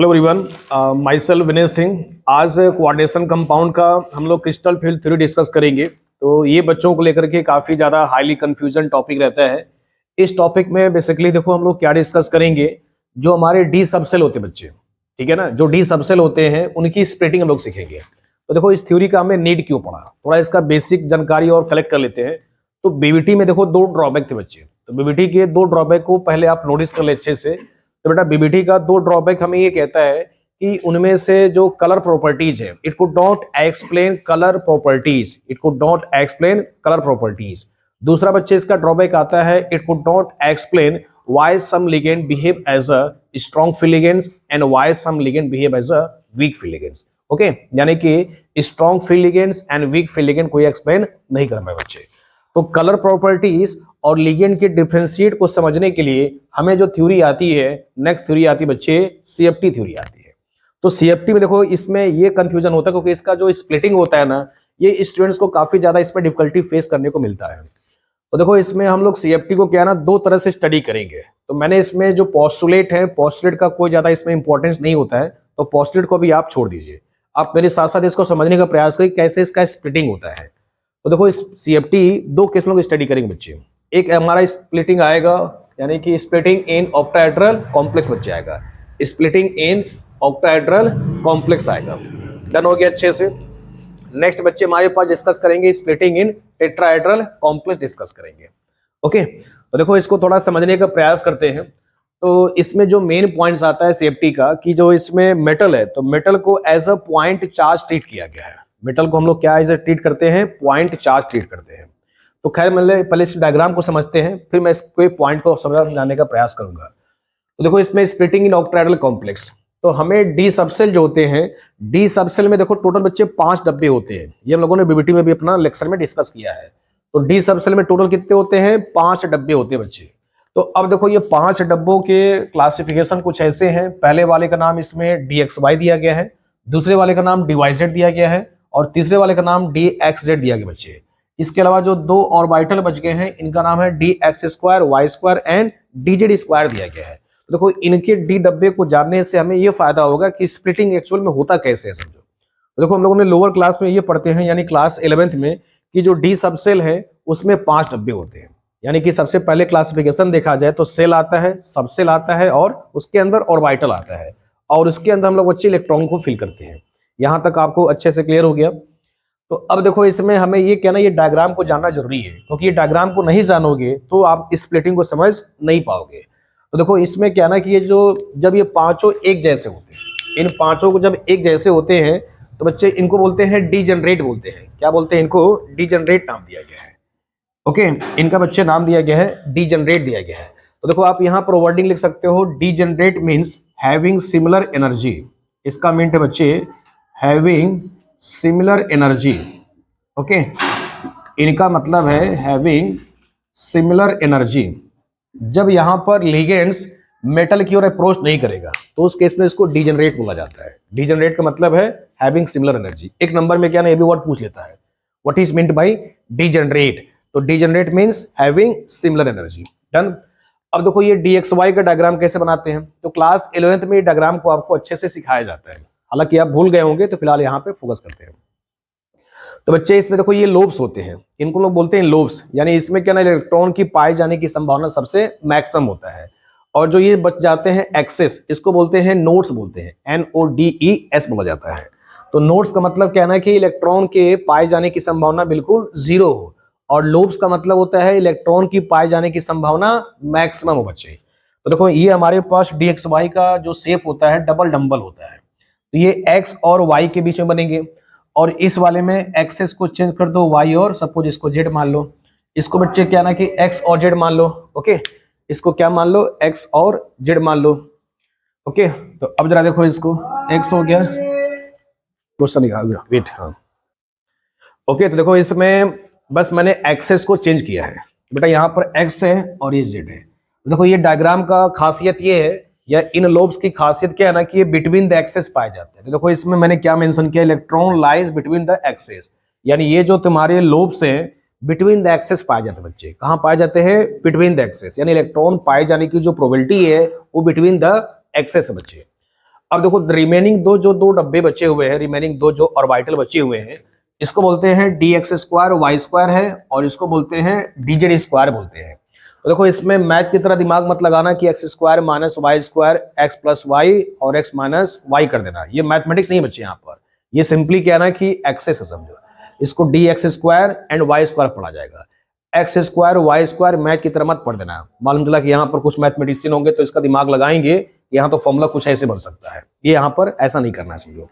Hello everyone, my self Vinay Singh. आज coordination compound का हम लोग क्रिस्टल फील्ड थ्योरी डिस्कस करेंगे। तो ये बच्चों को लेकर के काफ़ी ज़्यादा हाईली कंफ्यूजन टॉपिक रहता है। इस टॉपिक में बेसिकली देखो हम लोग क्या डिस्कस करेंगे, जो हमारे डी सबसेल होते हैं बच्चे, ठीक है ना, जो डी सबसेल होते हैं उनकी स्प्लिटिंग हम लोग सीखेंगे। तो देखो इस थ्योरी का हमें नीड क्यों पड़ा, थोड़ा इसका बेसिक जानकारी और कलेक्ट कर लेते हैं। तो बीबीटी में देखो दो ड्रॉबैक थे बच्चे, तो बीबीटी के दो ड्रॉबैक को पहले आप नोटिस कर ले अच्छे से। तो बेटा बीबीटी का दो ड्रॉबैक हमें ये कहता है कि उनमें से जो कलर प्रॉपर्टीज है, it could not explain colour properties, it could not explain colour properties. दूसरा बच्चे इसका ड्रॉबैक आता है, it could not explain why some ligand behave as a strong free ligands and why some ligand behave as a weak free ligands. Okay, यानी कि strong free ligands and weak free ligand कोई explain नहीं कर पाए बच्चे। तो colour properties और ligand के डिफरेंशिएट को समझने के लिए हमें जो थ्योरी आती है, नेक्स्ट थ्योरी आती है बच्चे, सीएफटी थ्योरी आती है। तो सीएफटी में देखो इसमें ये कंफ्यूजन होता है क्योंकि इसका जो स्प्लिटिंग होता है ना, ये स्टूडेंट्स को काफी ज्यादा इसमें डिफिकल्टी फेस करने को मिलता है। तो देखो इसमें हम लोग सीएफटी को क्या है ना, दो तरह से स्टडी करेंगे। तो मैंने इसमें जो पोस्टुलेट है, पोस्टुलेट का कोई ज्यादा इसमें इंपॉर्टेंस नहीं होता है, तो पोस्टुलेट को भी आप छोड़ दीजिए। आप मेरे साथ साथ इसको समझने का प्रयास करिए कैसे इसका स्प्लिटिंग होता है। तो देखो इस सीएफटी दो किस्मों की स्टडी करेंगे बच्चे। एक हमारा स्प्लिटिंग आएगा, यानी कि स्प्लिटिंग इन ऑक्टाहेड्रल कॉम्प्लेक्स बच्चे आएगा, स्प्लिटिंग इन ऑक्टाहेड्रल कॉम्प्लेक्स आएगा। डन हो गया अच्छे से। नेक्स्ट बच्चे हमारे पास डिस्कस करेंगे स्प्लिटिंग इन टेट्राहेड्रल कॉम्प्लेक्स डिस्कस करेंगे। ओके, तो देखो इसको थोड़ा समझने का प्रयास करते हैं। तो इसमें जो मेन पॉइंट्स आता है सेफ्टी का, कि जो इसमें मेटल है, तो मेटल को as a point charge treat किया गया है। मेटल को हम लोग क्या एज अ ट्रीट करते हैं, पॉइंट चार्ज ट्रीट करते हैं। तो खैर मतलब पहले इस डायग्राम को समझते हैं, फिर मैं इसके पॉइंट को समझाने का प्रयास करूंगा। तो देखो इसमें स्प्लिटिंग इन ऑक्टाहेड्रल कॉम्प्लेक्स, तो हमें डी सबसेल जो होते हैं, डी सबसेल में देखो टोटल बच्चे 5 डब्बे होते हैं। ये हम लोगों ने बीबीटी में भी अपना लेक्चर में डिस्कस किया है। तो डी सबसेल में टोटल कितने होते हैं, 5 डब्बे होते हैं बच्चे। तो अब देखो ये 5 डब्बों के क्लासिफिकेशन कुछ ऐसे हैं। पहले वाले का नाम इसमें DXY दिया गया है, दूसरे वाले का नाम DYZ दिया गया है, और तीसरे वाले का नाम DXZ दिया गया बच्चे। इसके अलावा जो दो ऑर्बिटल बच गए हैं, इनका नाम है DX2, Y2 एंड DZ2 दिया गया है। तो देखो इनके डी डब्बे को जानने से हमें ये फायदा होगा कि स्प्लिटिंग एक्चुअल में होता कैसे है, समझो। तो देखो हम लोगों ने लोअर क्लास में ये पढ़ते हैं, यानी क्लास 11th में, कि जो डी सबसेल है उसमें 5 डब्बे होते हैं। यानी कि सबसे पहले क्लासिफिकेशन देखा जाए तो सेल आता है, सबसेल आता है, और उसके अंदर ऑर्बिटल आता है, और उसके अंदर हम लोग बच्चे इलेक्ट्रॉन को फिल करते हैं। यहां तक आपको अच्छे से क्लियर हो गया। तो अब देखो इसमें हमें ये कहना, ये डायग्राम को जानना जरूरी है, क्योंकि ये डायग्राम को नहीं जानोगे तो आप स्प्लिटिंग को समझ नहीं पाओगे। तो देखो इसमें क्या ना कि ये जो जब ये पांचों एक जैसे होते हैं, इन पांचों को जब एक जैसे होते हैं तो बच्चे इनको बोलते हैं डीजेनरेट बोलते हैं। क्या बोलते हैं इनको, डीजेनरेट नाम दिया गया है। ओके, इनका बच्चे नाम दिया गया है, डीजेनरेट दिया गया है। तो देखो आप यहाँ पर वर्डिंग लिख सकते हो, degenerate means having similar energy. इसका मीन है बच्चे हैविंग सिमिलर एनर्जी। ओके, इनका मतलब है हैविंग सिमिलर एनर्जी। जब यहां पर लिगेंड्स मेटल की ओर अप्रोच नहीं करेगा तो उस केस में इसको डीजेनरेट बोला जाता है। डीजेनरेट का मतलब है हैविंग सिमिलर एनर्जी। एक नंबर में क्या ना ये भी वर्ड पूछ लेता है, what is meant by degenerate. तो degenerate means having similar energy. Done. अब देखो ये DXY का डायग्राम कैसे बनाते हैं, तो क्लास 11th में डायग्राम को आपको अच्छे से सिखाया जाता है। हालांकि आप भूल गए होंगे, तो फिलहाल यहाँ पे फोकस करते हैं। तो बच्चे इसमें देखो ये लोब्स होते हैं, इनको लोग बोलते हैं लोब्स, यानी इसमें क्या ना इलेक्ट्रॉन की पाए जाने की संभावना सबसे मैक्सिमम होता है। और जो ये बच जाते हैं एक्सेस, इसको बोलते हैं नोड्स बोलते हैं, NODES बोला जाता है। तो नोड्स का मतलब क्या ना कि इलेक्ट्रॉन के पाए जाने की संभावना बिल्कुल 0 हो, और लोब्स का मतलब होता है इलेक्ट्रॉन की पाए जाने की संभावना मैक्सिमम हो बच्चे। तो देखो ये हमारे पास DXY का जो शेप होता है डबल डंबल होता है। तो ये X और Y के बीच में बनेंगे, और इस वाले में एक्सेस को चेंज कर दो Y, और सपोज इसको Z मान लो। इसको बच्चे क्या ना कि X और Z मान लो। ओके, इसको क्या मान लो, X और Z मान लो। ओके, तो अब जरा देखो इसको, X हो गया, क्वेश्चन गया, वेट, हाँ। ओके, तो देखो इसमें बस मैंने एक्सेस को चेंज किया है। बेटा यहाँ पर X है और ये Z है। तो देखो ये डायग्राम का खासियत ये है, या इन लोब्स की खासियत क्या है ना कि ये बिटवीन द एक्सेस पाए जाते हैं। तो देखो इसमें मैंने क्या मेंशन किया, electron lies between the axes, यानी ये जो तुम्हारे लोब्स हैं बिटवीन द एक्सेस पाए जाते हैं बच्चे। कहाँ पाए जाते हैं, बिटवीन द एक्सेस, यानी इलेक्ट्रॉन पाए जाने की जो प्रोबेबिलिटी है वो बिटवीन द एक्सेस है बच्चे। अब देखो रिमेनिंग दो डब्बे बचे हुए हैं, रिमेनिंग दो जो ऑर्बिटल बचे हुए हैं, इसको बोलते हैं d x square y square है, और इसको बोलते हैं डी जेड स्क्वायर बोलते हैं। तो देखो इसमें मैथ की तरह दिमाग मत लगाना कि x square minus y square x plus y और एक्स माइनस वाई कर देना, ये मैथमेटिक्स नहीं बच्चे यहाँ पर। ये सिंपली कहना कि एक्सेस है समझो, इसको d x square and y square पढ़ा जाएगा। X square y square math की तरह मत पढ़ देना। मालूम चला कि यहाँ पर कुछ मैथमेटिशियन होंगे तो इसका दिमाग लगाएंगे, यहाँ तो फॉर्मूला कुछ ऐसे बन सकता है, ये यहाँ पर ऐसा नहीं करना है समझो।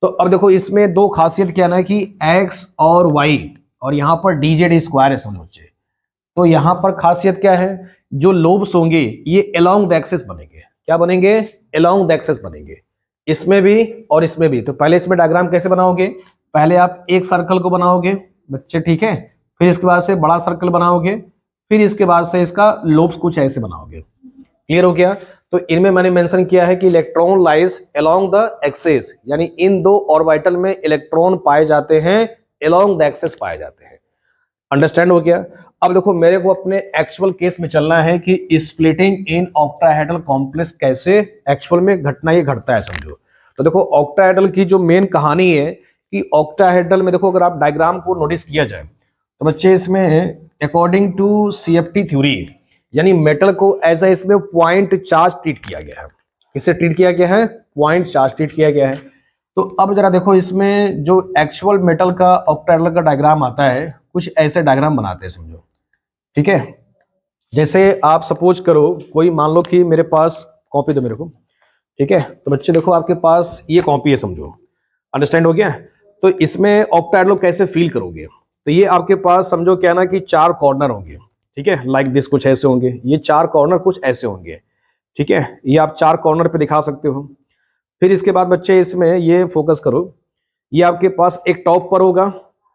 तो अब देखो इसमें दो खासियत क्या ना कि x और y और यहाँ पर डी जेड स्क्वायर है समझो बच्चे। तो यहाँ पर खासियत क्या है, जो लोब्स होंगे ये अलोंग द एक्सिस बनेंगे। क्या बनेंगे? अलोंग द एक्सिस बनेंगे, इसमें भी और इसमें भी। तो पहले इसमें डायग्राम कैसे बनाओगे, पहले आप एक सर्कल को बनाओगे बच्चे, ठीक है, फिर इसके बाद से बड़ा सर्कल बनाओगे, फिर इसके बाद से इसका लोब्स कुछ ऐसे बनाओगे। क्लियर हो गया? तो इनमें मैंने मेंशन किया है कि electron lies along the axis, यानी इन दो ऑर्बिटल में इलेक्ट्रॉन पाए जाते हैं, अलोंग द एक्सिस पाए जाते हैं। अंडरस्टैंड हो गया? अब देखो मेरे को अपने एक्चुअल केस में चलना है कि स्प्लिटिंग इन ऑक्टाहेड्रल कॉम्प्लेक्स कैसे एक्चुअल में घटना ये घटता है समझो। तो देखो ऑक्टाहेड्रल की जो मेन कहानी है कि ऑक्टाहेड्रल में देखो अगर आप डायग्राम को नोटिस किया जाए तो बच्चे इसमें अकॉर्डिंग टू सीएफटी थ्योरी, यानी मेटल को एज ए इसमें पॉइंट चार्ज ट्रीट किया गया है। किससे ट्रीट किया गया है? पॉइंट चार्ज ट्रीट किया गया है। तो अब जरा देखो इसमें जो एक्चुअल मेटल का ऑक्टाहेड्रल का डायग्राम आता है, कुछ ऐसे डायग्राम बनाते हैं समझो, ठीक है। जैसे आप सपोज करो कोई मान लो कि मेरे पास कॉपी दो मेरे को, ठीक है। तो बच्चे देखो आपके पास ये कॉपी है समझो, अंडरस्टैंड हो गया? तो इसमें ऑक्टाहेड्रल कैसे फील करोगे, तो ये आपके पास समझो क्या ना कि चार कॉर्नर होंगे, ठीक है, लाइक दिस, कुछ ऐसे होंगे, ये चार कॉर्नर कुछ ऐसे होंगे, ठीक है, ये आप चार कॉर्नर पे दिखा सकते हो। फिर इसके बाद बच्चे इसमें ये फोकस करो, ये आपके पास एक टॉप पर होगा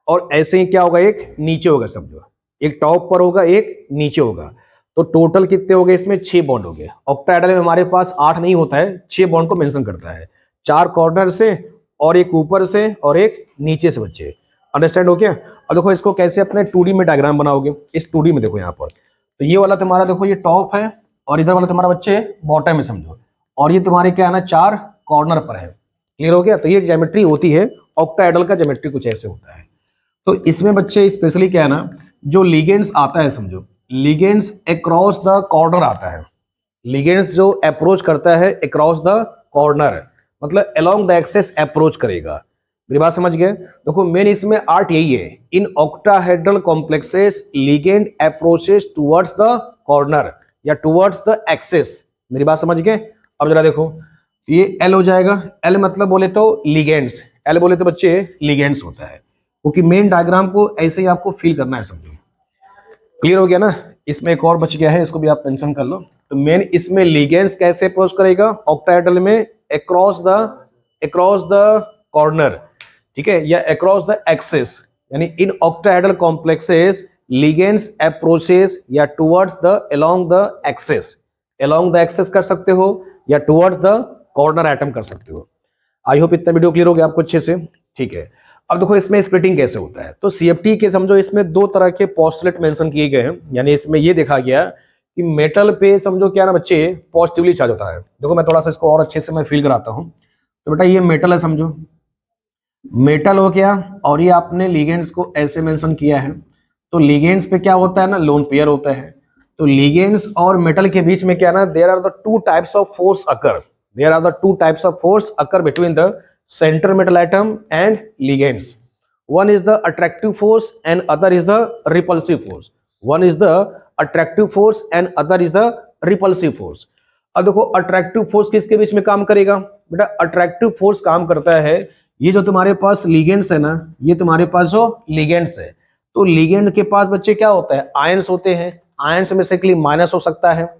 और ऐसे ही क्या होगा, एक नीचे होगा समझो, एक टॉप पर होगा एक नीचे होगा। तो टोटल कितने हो गए इसमें? 6 बॉन्ड हो गए। ऑक्टाहेड्रल में हमारे पास 8 नहीं होता है, 6 बॉन्ड को मेंशन करता है, 4 कॉर्नर से और एक ऊपर से और एक नीचे से बच्चे। अंडरस्टैंड हो गया? अब देखो इसको कैसे अपने 2D में डायग्राम बनाओगे। इस 2D में देखो यहाँ पर, तो ये वाला तुम्हारा देखो ये टॉप है और इधर वाला तुम्हारा बच्चे बॉटम में समझो, और ये तुम्हारे क्या है ना 4 कॉर्नर पर है। क्लियर हो गया? तो ये ज्योमेट्री होती है ऑक्टाहेड्रल का, ज्योमेट्री कुछ ऐसे होता है। तो इसमें बच्चे स्पेशली क्या है ना, जो लिगेंड्स आता है समझो, लिगेंड्स अक्रॉस द कॉर्नर आता है, लिगेंड्स जो अप्रोच करता है अक्रॉस द कॉर्नर, मतलब अलोंग द एक्सिस अप्रोच करेगा। मेरी बात समझ गए? देखो मेन इसमें आर्ट यही है, इन octahedral complexes ligand approaches towards the corner या टुवर्ड्स द एक्सिस। मेरी बात समझ गए? अब जरा देखो ये एल हो जाएगा, एल मतलब बोले तो लिगेंड्स, एल बोले तो बच्चे लिगेंड्स होता है, क्योंकि मेन डायग्राम को ऐसे ही आपको फील करना है समझो। क्लियर हो गया ना? इसमें एक और बच गया है, इसको भी आप मेंशन कर लो। तो मेन इसमें लिगेंड्स कैसे अप्रोच करेगा ऑक्टाहेड्रल में, अक्रॉस द कॉर्नर, ठीक है, या अक्रॉस द एक्सिस, यानी in octahedral complexes ligands approaches या towards the along the axis, along the axis कर सकते हो या टुवर्ड्स द कॉर्नर एटम कर सकते हो। आई होप इतना वीडियो क्लियर हो गया आपको अच्छे से, ठीक है। अब देखो इसमें स्प्लिटिंग कैसे होता है। तो सीएफटी के समझो इसमें 2 तरह के पोस्टुलेट मेंशन किए गए हैं, यानी इसमें ये देखा गया कि मेटल पे समझो क्या ना बच्चे पॉजिटिवली चार्ज होता है। देखो मैं थोड़ा सा इसको और अच्छे से मैं फील कराता हूँ। तो बेटा ये मेटल है समझो, मेटल हो गया, और ये आपने लिगेंड्स को ऐसे मेंशन किया है। तो लिगेंड्स पे क्या होता है ना, लोन पेयर होता है। तो लिगेंड्स और मेटल के बीच में क्या ना, there are the 2 types of force occur, there are the 2 types of force occur between the center metal atom and ligands. One is the attractive force and other is the repulsive force. One is the attractive force and other is the repulsive force. अब देखो attractive force किसके बीच में काम करेगा बेटा? Attractive force काम करता है ये जो तुम्हारे पास लिगेंड्स है ना, ये तुम्हारे पास जो लिगेंड्स है, तो लिगेंड के पास बच्चे क्या होता है? आयंस होते हैं। आयंस में से माइनस हो सकता है।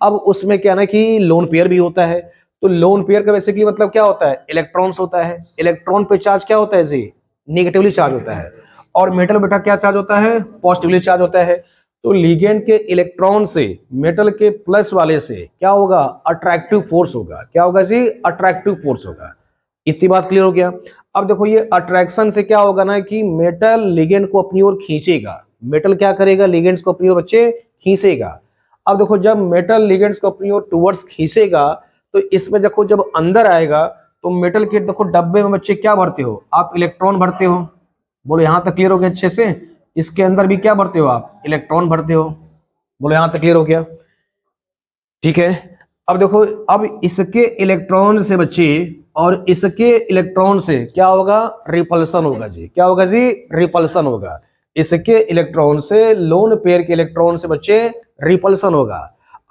अब उसमें क्या ना कि लोन पेयर भी होता है। तो लोन पेयर का बेसिकली मतलब क्या होता है? इलेक्ट्रॉन्स होता है। इलेक्ट्रॉन पे चार्ज क्या होता है जी? नेगेटिवली चार्ज होता है। और मेटल बेटा क्या चार्ज होता है? पॉजिटिवली चार्ज होता है। तो लिगेंड के इलेक्ट्रॉन से मेटल के प्लस वाले से क्या होगा? अट्रैक्टिव फोर्स होगा। क्या होगा जी? अट्रैक्टिव फोर्स होगा। इतनी बात क्लियर हो गया? अब देखो ये अट्रैक्शन से क्या होगा ना कि मेटल लिगेंड को अपनी ओर खींचेगा। मेटल क्या करेगा? लिगेंड्स को अपनी ओर बच्चे खींचेगा। अब देखो जब मेटल लिगेंड्स को अपनी ओर टुवर्ड्स खींचेगा तो इसमें देखो जब अंदर आएगा तो मेटल के देखो डब्बे में बच्चे क्या भरते हो आप, इलेक्ट्रॉन भरते हो। बोलो यहाँ तक क्लियर हो गया अच्छे से। इसके अंदर भी क्या भरते हो आप, इलेक्ट्रॉन भरते हो। बोलो यहाँ तक क्लियर हो गया, ठीक है। अब देखो, अब इसके इलेक्ट्रॉन से बच्चे और इसके इलेक्ट्रॉन से क्या होगा, रिपल्सन होगा जी। क्या होगा जी, रिपल्सन होगा। इसके इलेक्ट्रॉन से लोन पेयर के इलेक्ट्रॉन से बच्चे रिपल्सन होगा।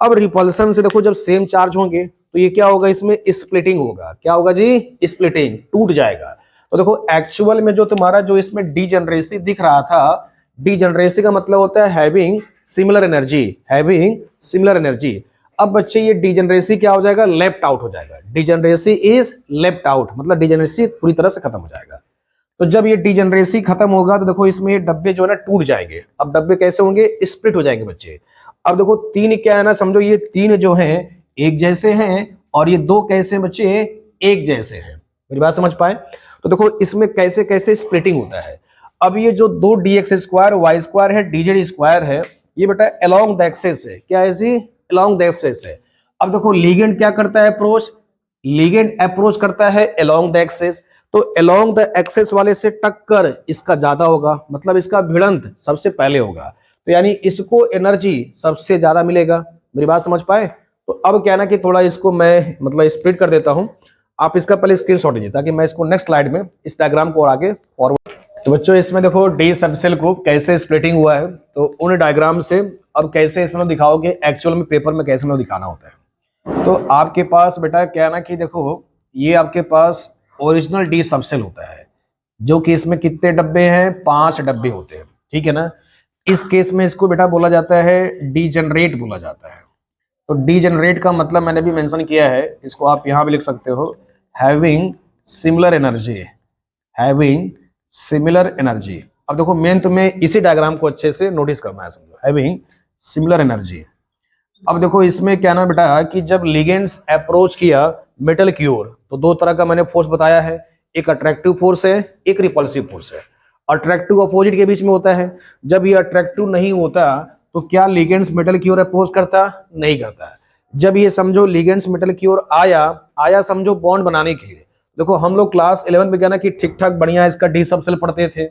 अब रिपल्सन से देखो जब सेम चार्ज होंगे तो ये क्या होगा, इसमें स्प्लिटिंग होगा। क्या होगा जी, स्प्लिटिंग, टूट जाएगा। तो देखो एक्चुअल में जो तुम्हारा जो इसमें डीजेनरेसी दिख रहा था, डीजेनरेसी का मतलब होता है having similar energy, having similar energy. अब बच्चे ये डीजेनरेसी क्या हो जाएगा, लेफ्ट आउट हो जाएगा। डीजेनरेसी इज लेफ्ट आउट, मतलब डीजेनरेसी पूरी तरह से खत्म हो जाएगा। तो जब ये डीजेनरेसी खत्म होगा तो देखो इसमें ये डब्बे जो है ना टूट जाएंगे। अब डब्बे कैसे होंगे, स्प्लिट हो जाएंगे बच्चे। अब देखो तीन क्या है ना, समझो ये तीन जो हैं एक जैसे हैं और ये दो कैसे बच्चे एक जैसे हैं। मेरी बात समझ पाए। तो देखो इसमें कैसे कैसे स्प्लिटिंग होता है। अब ये जो दो d x square y square है, डीजेड स्क्वायर है, ये बेटा अलोंग द एक्सिस है। क्या है जी, अलोंग द एक्सिस है। अब देखो लिगेंड क्या करता है, अप्रोच, लिगेंड अप्रोच करता है अलोंग द एक्सिस। तो अलोंग द एक्सिस वाले से टक्कर इसका ज्यादा होगा, मतलब इसका भिड़ंत सबसे पहले होगा। तो यानी इसको एनर्जी सबसे ज्यादा मिलेगा। मेरी बात समझ पाए। तो अब क्या ना कि थोड़ा इसको मैं मतलब स्प्लिट कर देता हूं। आप इसका पहले स्क्रीनशॉट लीजिए ताकि मैं इसको नेक्स्ट स्लाइड में इस डायग्राम को और आगे फॉरवर्ड। तो बच्चों इसमें देखो डी सबसेल को कैसे स्प्लिटिंग हुआ है, तो उन डायग्राम से अब कैसे इसमें दिखाओगे एक्चुअल में पेपर में कैसे दिखाना होता है। तो आपके पास बेटा क्या ना कि देखो ये आपके पास ओरिजिनल डी सबसेल होता है, जो कि इसमें कितने डब्बे हैं, 5 डब्बे होते हैं, ठीक है ना। इस केस में इसको बेटा बोला जाता है डीजेनरेट बोला जाता है। तो डीजेनरेट का मतलब मैंने भी मेंशन किया है, इसको आप यहां भी लिख सकते हो, having similar energy, having similar energy. अब देखो मेन तुम्हें इसी डायग्राम को अच्छे से नोटिस करना है, समझो, हैविंग सिमिलर एनर्जी। अब देखो इसमें क्या ना बेटा कि जब लिगेंड्स अप्रोच किया मेटल की ओर तो दो तरह का मैंने फोर्स बताया है, एक अट्रैक्टिव फोर्स है, एक रिपल्सिव फोर्स है। अट्रैक्टिव अपोजिट के बीच में होता है। जब ये अट्रैक्टिव नहीं होता तो क्या लिगेंड्स मेटल की ओर अप्रोच करता, नहीं करता। जब ये समझो लिगेंड्स मेटल की ओर आया आया समझो बॉन्ड बनाने के लिए। देखो हम लोग क्लास 11 में क्या ना कि ठीक ठाक बढ़िया इसका डी सबसेल पढ़ते थे।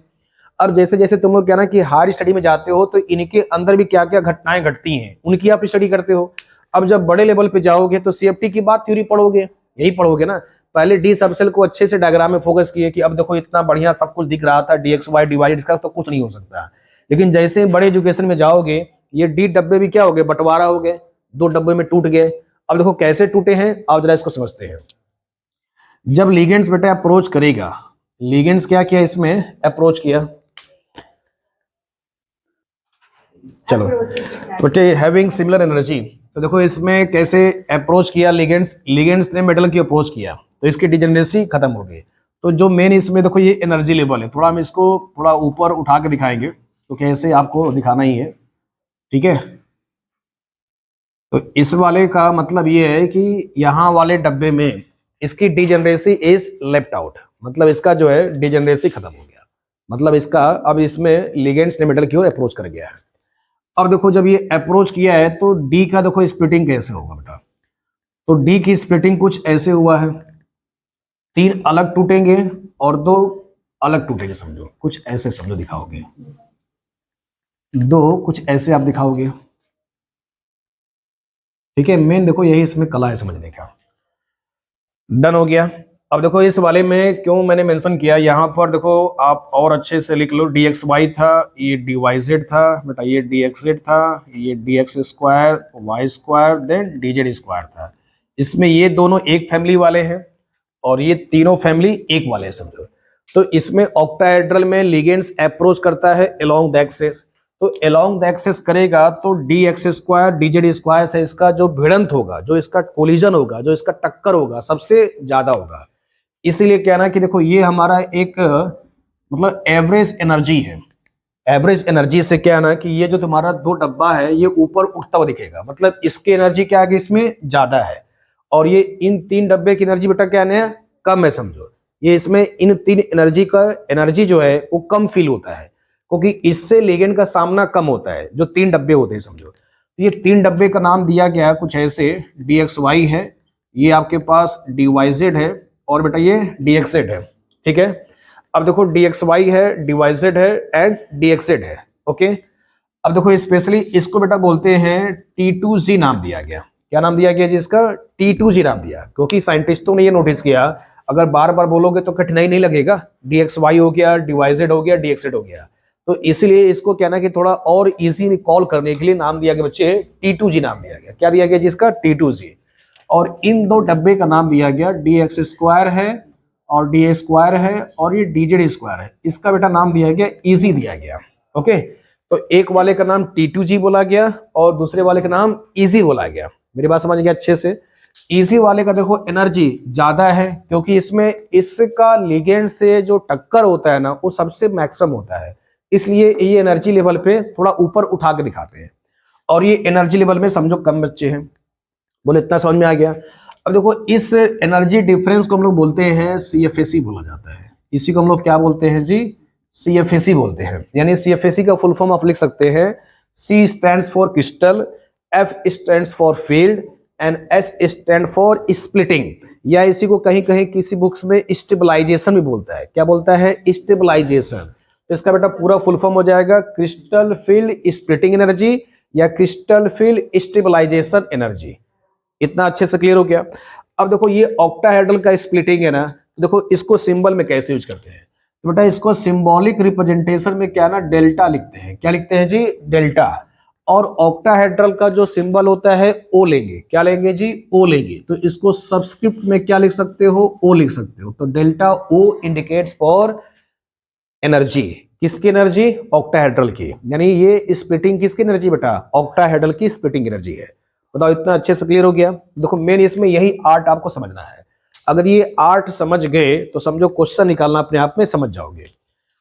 अब जैसे जैसे तुम लोग क्या ना कि हायर स्टडी में जाते हो तो इनके अंदर भी क्या क्या घटनाएं घटती हैं उनकी आप स्टडी करते हो। अब जब बड़े लेवल पे जाओगे तो सीएफटी की बात थ्योरी पढ़ोगे, यही पढ़ोगे ना। पहले डी सबसेल को अच्छे से डायग्राम में फोकस किए कि अब देखो इतना बढ़िया सब कुछ दिख रहा था, डीएक्स वाई डिवाइड इसका तो कुछ नहीं हो सकता। लेकिन जैसे बड़े एजुकेशन में जाओगे ये डी डब्बे भी क्या हो गए, बंटवारा हो गए, 2 डब्बे में टूट गए। अब देखो कैसे टूटे हैं, आप जरा इसको समझते हैं। जब लिगेंड्स बेटा अप्रोच करेगा, लिगेंड्स क्या किया, इसमें अप्रोच किया, चलो तो बच्चे हैविंग सिमिलर एनर्जी। तो देखो इसमें कैसे अप्रोच किया लिगेंड्स, लिगेंड्स ने मेटल की अप्रोच किया तो इसकी डिजेनरेसी खत्म हो गई। तो जो मेन इसमें देखो ये एनर्जी लेवल है, थोड़ा हम इसको थोड़ा ऊपर उठा के दिखाएंगे तो कैसे आपको दिखाना ही है, ठीक है। तो इस वाले का मतलब ये है कि यहाँ वाले डब्बे में इसकी डिजेनरेसी इज लेफ्ट आउट, मतलब इसका जो है डिजेनरेसी खत्म हो गया, मतलब इसका अब इसमें लिगेंड्स ने मेटल की ओर अप्रोच कर गया है। अब देखो जब ये अप्रोच किया है तो डी का देखो स्प्लिटिंग कैसे होगा बेटा। तो डी की स्प्लिटिंग कुछ ऐसे हुआ है, 3 अलग टूटेंगे और 2 अलग टूटेंगे, समझो कुछ ऐसे समझो दिखाओगे, 2 कुछ ऐसे आप दिखाओगे, ठीक है। मेन देखो यही इसमें कला है समझने का। डन हो गया। अब देखो इस वाले में क्यों मैंने मेंशन किया, यहाँ पर देखो आप और अच्छे से लिख लो, डी एक्स वाई था, ये डी वाई जेड था बेटा, ये डी एक्स जेड था, ये d x square y square then d z square था। इसमें ये दोनों एक फैमिली वाले हैं और ये तीनों फैमिली एक वाले हैं, समझो। तो इसमें ऑक्टाहेड्रल में लिगेंड्स अप्रोच करता है अलोंग द एक्सिस। तो अलोंग द एक्सिस करेगा तो D x square D z square से इसका जो भिड़ंत होगा, जो इसका कोलिजन होगा, जो इसका टक्कर होगा सबसे ज्यादा होगा। इसीलिए क्या ना कि देखो ये हमारा एक मतलब एवरेज एनर्जी है। एवरेज एनर्जी से क्या ना कि ये जो तुम्हारा 2 डब्बा है ये ऊपर उठता हुआ दिखेगा, मतलब इसकी एनर्जी क्या है, इसमें ज्यादा है। और ये इन 3 डब्बे की एनर्जी बेटा क्या है, कम है, समझो। ये इसमें इन 3 एनर्जी का एनर्जी जो है वो कम फील होता है, क्योंकि इससे लिगेंड का सामना कम होता है, जो 3 डब्बे होते हैं, समझो। तो ये 3 डब्बे का नाम दिया गया है कुछ ऐसे, डी एक्स वाई है, ये आपके पास dyz है और बेटा ये dxz है, ठीक है। अब देखो dxy है, dyz है एंड dxz है, ओके। अब देखो स्पेशली इसको बेटा बोलते हैं T2G नाम दिया गया। क्या नाम दिया गया जी इसका? T2G नाम दिया, क्योंकि साइंटिस्टों ने ये नोटिस किया अगर बार बार बोलोगे तो कठिनाई नहीं लगेगा, dxy हो गया, dyz हो गया, dxz हो गया, तो इसलिए इसको कहना कि थोड़ा और इजी कॉल करने के लिए नाम दिया गया बच्चे, T2G नाम दिया गया। क्या दिया गया जिसका? T2G। और इन दो डब्बे का नाम दिया गया dx स्क्वायर है और डी स्क्वायर है और ये dz स्क्वायर है, इसका बेटा नाम दिया गया इजी दिया गया, ओके। तो एक वाले का नाम T2G बोला गया और दूसरे वाले का नाम इजी बोला गया। मेरी बात समझ गया अच्छे से? इजी वाले का देखो एनर्जी ज्यादा है, क्योंकि इसमें इसका लिगेंड से जो टक्कर होता है ना वो सबसे मैक्सिमम होता है, इसलिए ये एनर्जी लेवल पे थोड़ा ऊपर उठा के दिखाते हैं। और ये एनर्जी लेवल में समझो कम बच्चे हैं, बोले इतना समझ में आ गया। अब देखो इस एनर्जी डिफरेंस को हम लोग बोलते हैं CFAC बोला जाता है। इसी को हम लोग क्या बोलते हैं जी? CFAC बोलते हैं। यानी CFAC का फुल फॉर्म आप लिख सकते हैं, C stands for crystal, F stands for field and S stand for splitting, या इसी को कहीं कहीं किसी बुक्स में स्टेबलाइजेशन भी बोलता है। क्या बोलता है? स्टेबलाइजेशन। तो इसका बेटा पूरा फुल फॉर्म हो जाएगा क्रिस्टल फील्ड स्प्लिटिंग एनर्जी या क्रिस्टल फील्ड स्टेबलाइजेशन एनर्जी। इतना अच्छे से क्लियर हो गया? अब देखो ये ऑक्टाहेड्रल का स्प्लिटिंग है ना, देखो इसको सिंबल में कैसे यूज करते हैं, तो बेटा इसको सिंबॉलिक रिप्रेजेंटेशन में क्या ना डेल्टा लिखते हैं। क्या लिखते हैं जी? डेल्टा। और ऑक्टाहेड्रल का जो सिंबल होता है ओ लेंगे। क्या लेंगे जी? ओ लेंगे। तो इसको सबस्क्रिप्ट में क्या लिख सकते हो? ओ लिख सकते हो। तो delta o indicates for energy. किसकी एनर्जी? ऑक्टाहेड्रल की। यानी ये स्प्लिटिंग किसकी एनर्जी बेटा? ऑक्टाहेड्रल की स्प्लिटिंग एनर्जी है। बताओ इतना अच्छे से क्लियर हो गया? देखो मेन इसमें यही आर्ट आपको समझना है। अगर ये आर्ट समझ गए तो समझो क्वेश्चन निकालना अपने आप में समझ जाओगे।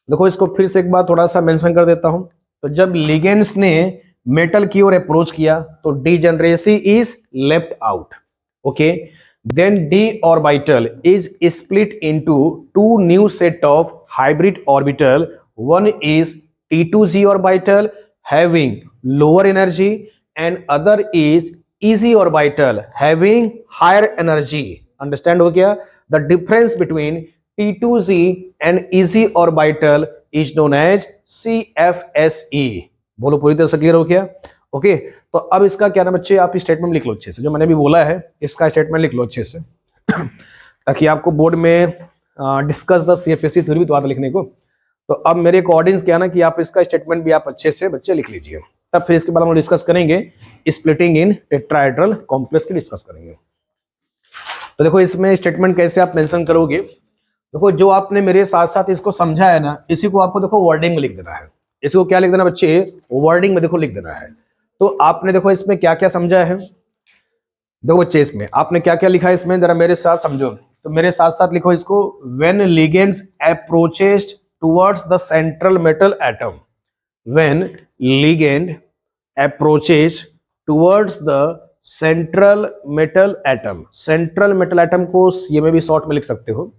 देखो इसको फिर से एक बार थोड़ा सा मेंशन कर देता हूं। तो जब लिगेंड्स ने मेटल की ओर अप्रोच किया तो degeneracy is left out, okay. Then d orbital is split into two new set of hybrid orbital. One is T2Z orbital having lower energy and other is easy orbital having higher energy. Understand हो गया? The difference between T2Z and easy orbital is known as CFSE. बोलो पूरी तरह से clear हो गया? Okay तो अब इसका क्या नाम बच्चे, आप स्टेटमेंट लिख लो अच्छे से, जो मैंने भी बोला है इसका स्टेटमेंट लिख लो अच्छे से ताकि आपको बोर्ड में डिस्कस द CFAC थ्योरी भी तो आता लिखने को। तो अब मेरे अकॉर्डिंग क्या ना कि आप इसका स्टेटमेंट भी आप अच्छे से बच्चे लिख लीजिए, तब फिर इसके बाद हम डिस्कस करेंगे स्प्लिटिंग इन टेट्राहेड्रल कॉम्प्लेक्स की डिस्कस करेंगे। तो देखो इसमें स्टेटमेंट कैसे आप मेंशन करोगे, देखो जो आपने मेरे साथ साथ इसको समझा है ना, इसी को आपको देखो वर्डिंग में लिख देना है। इसको क्या लिख देना बच्चे? वर्डिंग में देखो लिख देना है। तो आपने देखो इसमें क्या क्या समझा है, देखो बच्चे इसमें आपने क्या क्या लिखा है, इसमें जरा मेरे साथ समझो। तो मेरे साथ साथ लिखो इसको, when ligands approaches towards the central metal atom, when ligand approaches towards the central metal atom. Central metal atom को ये में भी शॉर्ट में लिख सकते हो,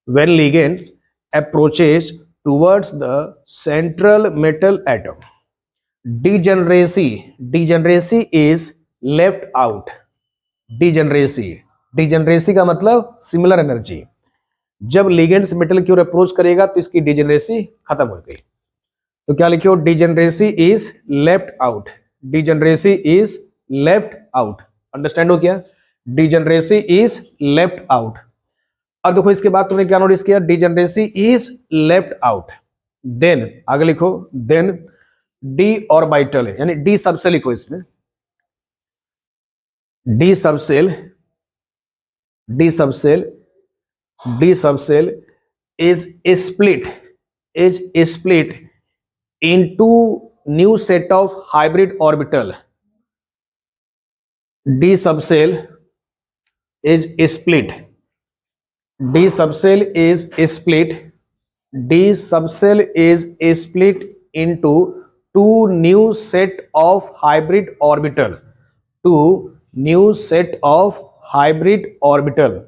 when ligands approaches towards the central metal atom. Degeneracy, degeneracy is left out. Degeneracy, degeneracy का मतलब सिमिलर एनर्जी। जब लिगेंड्स मेटल की ओर अप्रोच करेगा तो इसकी डीजेनरेसी खत्म हो गई। तो क्या लिखियो? Degeneracy is left out. Degeneracy is left out. Understand हो गया? Degeneracy is left out. अब देखो इसके बाद तुमने क्या नोटिस किया? Degeneracy is left out. Then आगे लिखो, देन डी ऑर्बिटल है, यानी डी सबसेल लिखो इसमें, D subshell, D subshell, D subshell is split into new set of hybrid orbital. D subcell is split, D subcell is split, D subcell is split into two new set of hybrid orbital, two new set of hybrid orbital,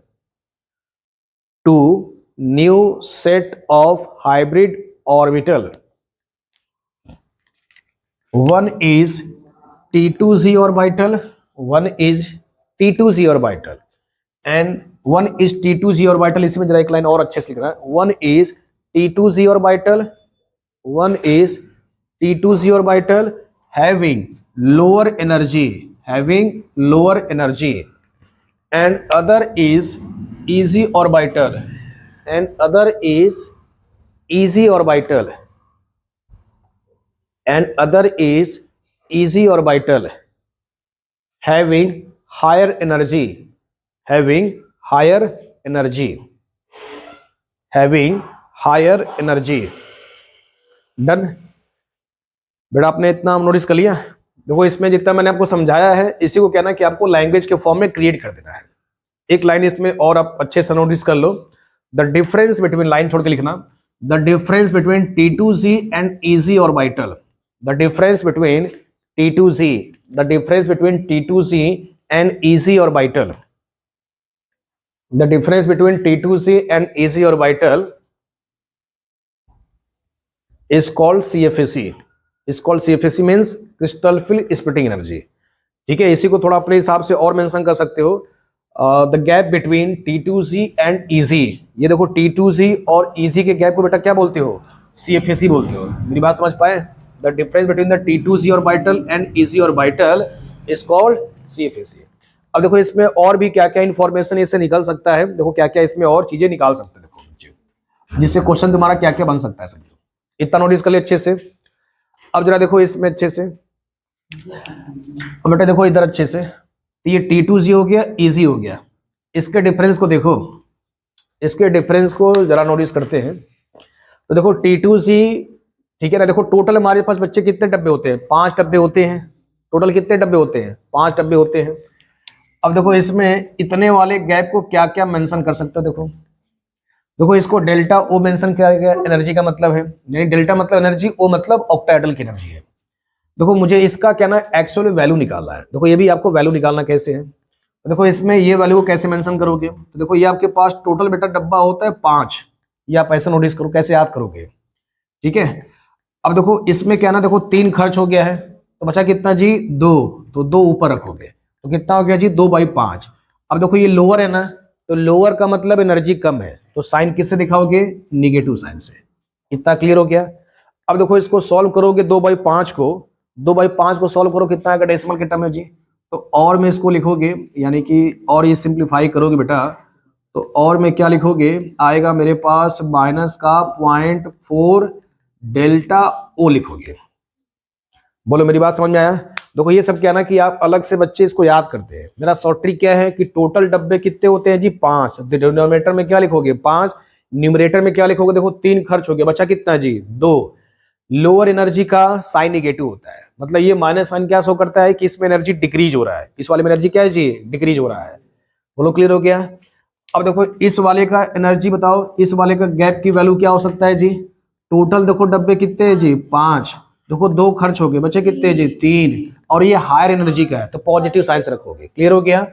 two new set of hybrid orbital. One is T2Z orbital, one is T2Z orbital. And one is T2z orbital, इसमें जरा एक line और अच्छे से लिखना है, one is T2z orbital, one is T2z orbital having lower energy, having lower energy, and other is easy orbital, and other is easy orbital, and other is easy orbital having higher energy, having higher energy, having higher energy। Done बेटा, आपने इतना notice कर लिया। देखो इसमें जितना मैंने आपको समझाया है इसी को कहना है कि आपको लैंग्वेज के फॉर्म में क्रिएट कर देना है। एक लाइन इसमें और आप अच्छे से नोटिस कर लो, द डिफरेंस बिटवीन, लाइन छोड़ के लिखना, the difference between T2z and easy orbital, the difference between T2z, the difference between T2z and easy orbital, the difference between T2z and easy orbital is called CFAC, is called CFAC means crystal field splitting energy। ठीक है, इसी को थोड़ा अपने हिसाब से और mention कर सकते हो, the gap between T2z and EZ। ये देखो T2z और EZ के गैप को बेटा क्या बोलते हो? CFAC बोलते हो। मेरी बात समझ पाए? The difference between the T2z orbital and EZ orbital is called CFAC। अब देखो इसमें और भी क्या क्या इंफॉर्मेशन इससे निकल सकता है, देखो क्या क्या इसमें और चीजें निकाल सकते हैं, देखो जिससे क्वेश्चन तुम्हारा क्या क्या बन सकता है, समझो इतना नोटिस कर ले अच्छे से। अब जरा देखो इसमें अच्छे से, अब बेटा देखो इधर अच्छे से, तो ये T2z हो गया, EZ हो गया, इसके डिफरेंस को देखो, इसके डिफरेंस को जरा नोटिस करते हैं। तो देखो T2z, ठीक है ना, देखो टोटल हमारे पास बच्चे कितने डब्बे होते हैं? 5 डब्बे होते हैं। टोटल कितने डब्बे होते हैं? 5 डब्बे होते हैं। अब देखो इसमें इतने वाले गैप को क्या क्या मेंशन कर सकते हो, देखो देखो इसको डेल्टा ओ मेंशन किया गया, एनर्जी का मतलब है, यानी डेल्टा मतलब एनर्जी, ओ मतलब ऑक्टाहेड्रल की एनर्जी है। देखो मुझे इसका क्या ना एक्चुअल वैल्यू निकालना है। देखो ये भी आपको वैल्यू निकालना कैसे है, तो देखो इसमें ये वैल्यू को कैसे मेंशन करोगे, तो देखो ये आपके पास टोटल बेटा डब्बा होता है 5, ये आप ऐसे नोटिस करो, कैसे याद करोगे, ठीक है। अब देखो इसमें क्या ना, देखो 3 खर्च हो गया है, तो बचा कितना जी? 2, तो 2 ऊपर रखोगे तो कितना हो गया जी? 2/5। अब देखो ये लोअर है ना, तो लोअर का मतलब एनर्जी कम है, तो साइन किससे दिखाओगे? निगेटिव साइन से। इतना क्लियर हो गया। अब देखो इसको सॉल्व करोगे 2/5 को, 2/5 को सॉल्व करो, कितना आएगा डेसिमल के टर्म में जी? तो और में इसको लिखोगे, यानी कि और ये सिंप्लीफाई करोगे बेटा, तो और में क्या लिखोगे? आएगा मेरे पास माइनस का 0.4 डेल्टा ओ लिखोगे। बोलो मेरी बात समझ में आया? देखो ये सब क्या ना कि आप अलग से बच्चे इसको याद करते हैं। मेरा शॉर्ट ट्रिक क्या है कि टोटल डब्बे कितने होते हैं जी? 5। डिनोमिनेटर में क्या लिखोगे? 5। न्यूमरेटर में क्या लिखोगे? देखो 3 खर्च हो गया, बचा कितना जी? 2। लोअर एनर्जी का साइन निगेटिव होता है, मतलब ये माइनस साइन क्या शो करता है कि इसमें एनर्जी डिक्रीज हो रहा है, इस वाले में एनर्जी क्या है जी? डिक्रीज हो रहा है। बोलो क्लियर हो गया? अब देखो इस वाले का एनर्जी बताओ, इस वाले का गैप की वैल्यू क्या हो सकता है जी? टोटल देखो डब्बे कितने हैं जी? 5। देखो 2 खर्च हो गए, बचे कितने जी? 3। और ये हायर एनर्जी का है तो पॉजिटिव साइन से रखोगे। क्लियर हो गया?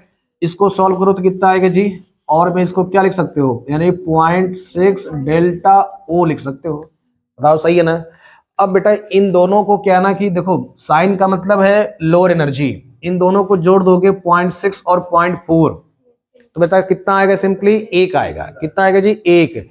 इसको सॉल्व करो तो कितना आएगा जी? और में इसको क्या लिख सकते हो? यानी 0.6 डेल्टा ओ लिख सकते हो। बताओ सही है ना? अब बेटा इन दोनों को क्या ना कि देखो साइन का मतलब है लोअर एनर्जी, इन दोनों को जोड़ दोगे 0.6 और 0.4, तो बेटा कितना आएगा? सिंपली 1 आएगा। कितना आएगा जी? 1।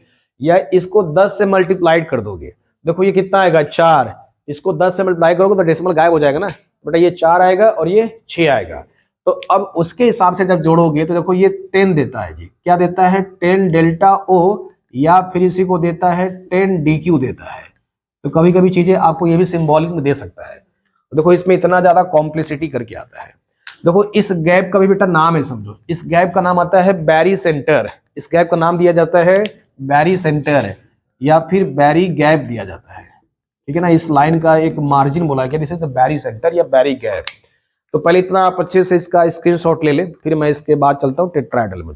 या इसको 10 से मल्टीप्लाइड कर दोगे, देखो ये कितना आएगा? 4। इसको 10 से मल्टीप्लाई करोगे तो डेसिमल गायब हो जाएगा ना बेटा, ये 4 आएगा और ये 6 आएगा। तो अब उसके हिसाब से जब जोड़ोगे तो देखो ये 10 देता है जी। क्या देता है? 10 डेल्टा ओ, या फिर इसी को देता है 10 DQ देता है। तो कभी कभी चीजें आपको ये भी सिंबॉलिक में दे सकता है। तो देखो इसमें इतना ज्यादा कॉम्प्लेक्सिटी करके आता है। देखो इस गैप का भी बेटा नाम है, समझो इस गैप का नाम आता है बैरी सेंटर। इस गैप का नाम दिया जाता है बैरी सेंटर या फिर बैरी गैप दिया जाता है, ठीक है ना। इस लाइन का एक मार्जिन बोला गया, this is the barycentre या बैरी गैप। तो पहले इतना आप अच्छे से इसका स्क्रीनशॉट ले ले, फिर मैं इसके बाद चलता हूँ टेट्राहेड्रल में।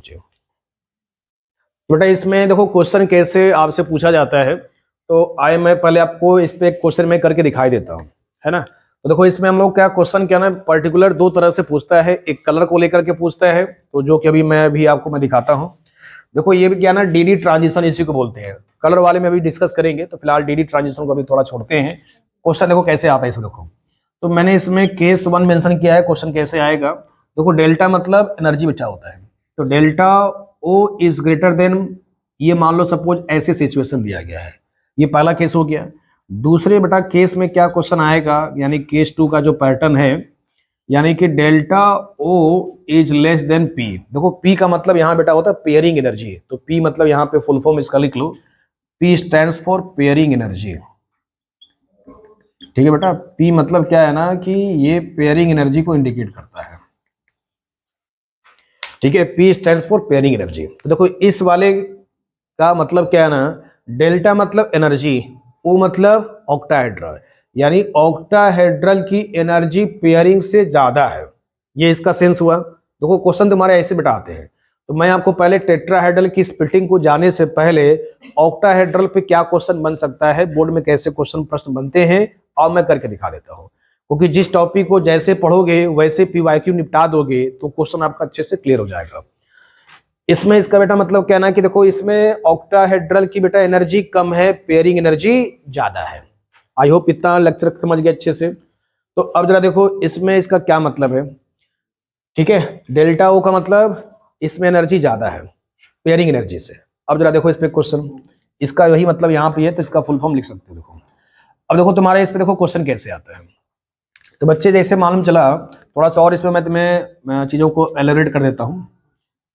बेटा इसमें देखो क्वेश्चन कैसे आपसे पूछा जाता है, तो आए मैं पहले आपको इस पे क्वेश्चन में करके दिखाई देता हूँ, है ना। तो देखो इसमें हम लोग क्या क्वेश्चन क्या ना पर्टिकुलर 2 तरह से पूछता है, एक कलर को लेकर के पूछता है, तो जो कि अभी मैं आपको दिखाता हूँ। देखो ये भी क्या ना डीडी ट्रांजिशन इसी को बोलते हैं, कलर वाले में अभी डिस्कस करेंगे, तो फिलहाल डीडी ट्रांजिशन को अभी थोड़ा छोड़ते हैं। क्वेश्चन देखो कैसे आता है इसमें, देखो तो मैंने इसमें केस 1 मेंशन किया है। क्वेश्चन कैसे आएगा? देखो डेल्टा मतलब एनर्जी बचा होता है, तो delta o is greater than, ये मान लो सपोज ऐसे सिचुएशन दिया गया है, ये पहला केस हो गया। दूसरे बेटा केस में क्या क्वेश्चन आएगा, यानी केस 2 का जो पैटर्न है, यानी कि delta o is less than p. देखो पी का मतलब यहाँ बेटा होता है पेयरिंग एनर्जी, तो पी मतलब यहाँ पे फुल फॉर्म इसका लिख लो, P stands for pairing energy. ठीक है बेटा, पी मतलब क्या है ना कि ये पेयरिंग एनर्जी को इंडिकेट करता है। ठीक है, P stands for pairing energy. तो देखो इस वाले का मतलब क्या है ना, डेल्टा मतलब एनर्जी, ओ मतलब ऑक्टाहेड्रल, यानी ऑक्टाहेड्रल की एनर्जी पेयरिंग से ज्यादा है, ये इसका सेंस हुआ। देखो क्वेश्चन तुम्हारे ऐसे बेटा आते हैं, तो मैं आपको पहले टेट्राहेड्रल की स्प्लिटिंग को जाने से पहले ऑक्टाहेड्रल पे क्या क्वेश्चन बन सकता है, बोर्ड में कैसे क्वेश्चन प्रश्न बनते हैं, और मैं करके दिखा देता हूँ। क्योंकि जिस टॉपिक को जैसे पढ़ोगे वैसे पीवाईक्यू निपटा दोगे तो क्वेश्चन आपका अच्छे से क्लियर हो जाएगा। इसमें इसका बेटा मतलब क्या ना कि देखो इसमें ऑक्टाहेड्रल की बेटा एनर्जी कम है, पेयरिंग एनर्जी ज्यादा है। आई होप इतना लेक्चर समझ गए अच्छे से। तो अब जरा देखो इसमें इसका क्या मतलब है। ठीक है, डेल्टा ओ का मतलब इसमें एनर्जी ज्यादा है पेयरिंग एनर्जी से। अब जरा देखो इस पे क्वेश्चन, इसका यही मतलब यहाँ पे है, तो इसका फुल फॉर्म लिख सकते हो। देखो अब देखो तुम्हारे इस पे देखो क्वेश्चन कैसे आता है। तो बच्चे जैसे मालूम चला, थोड़ा सा और इसमें मैं तुम्हें चीजों को एलरेट कर देता हूँ।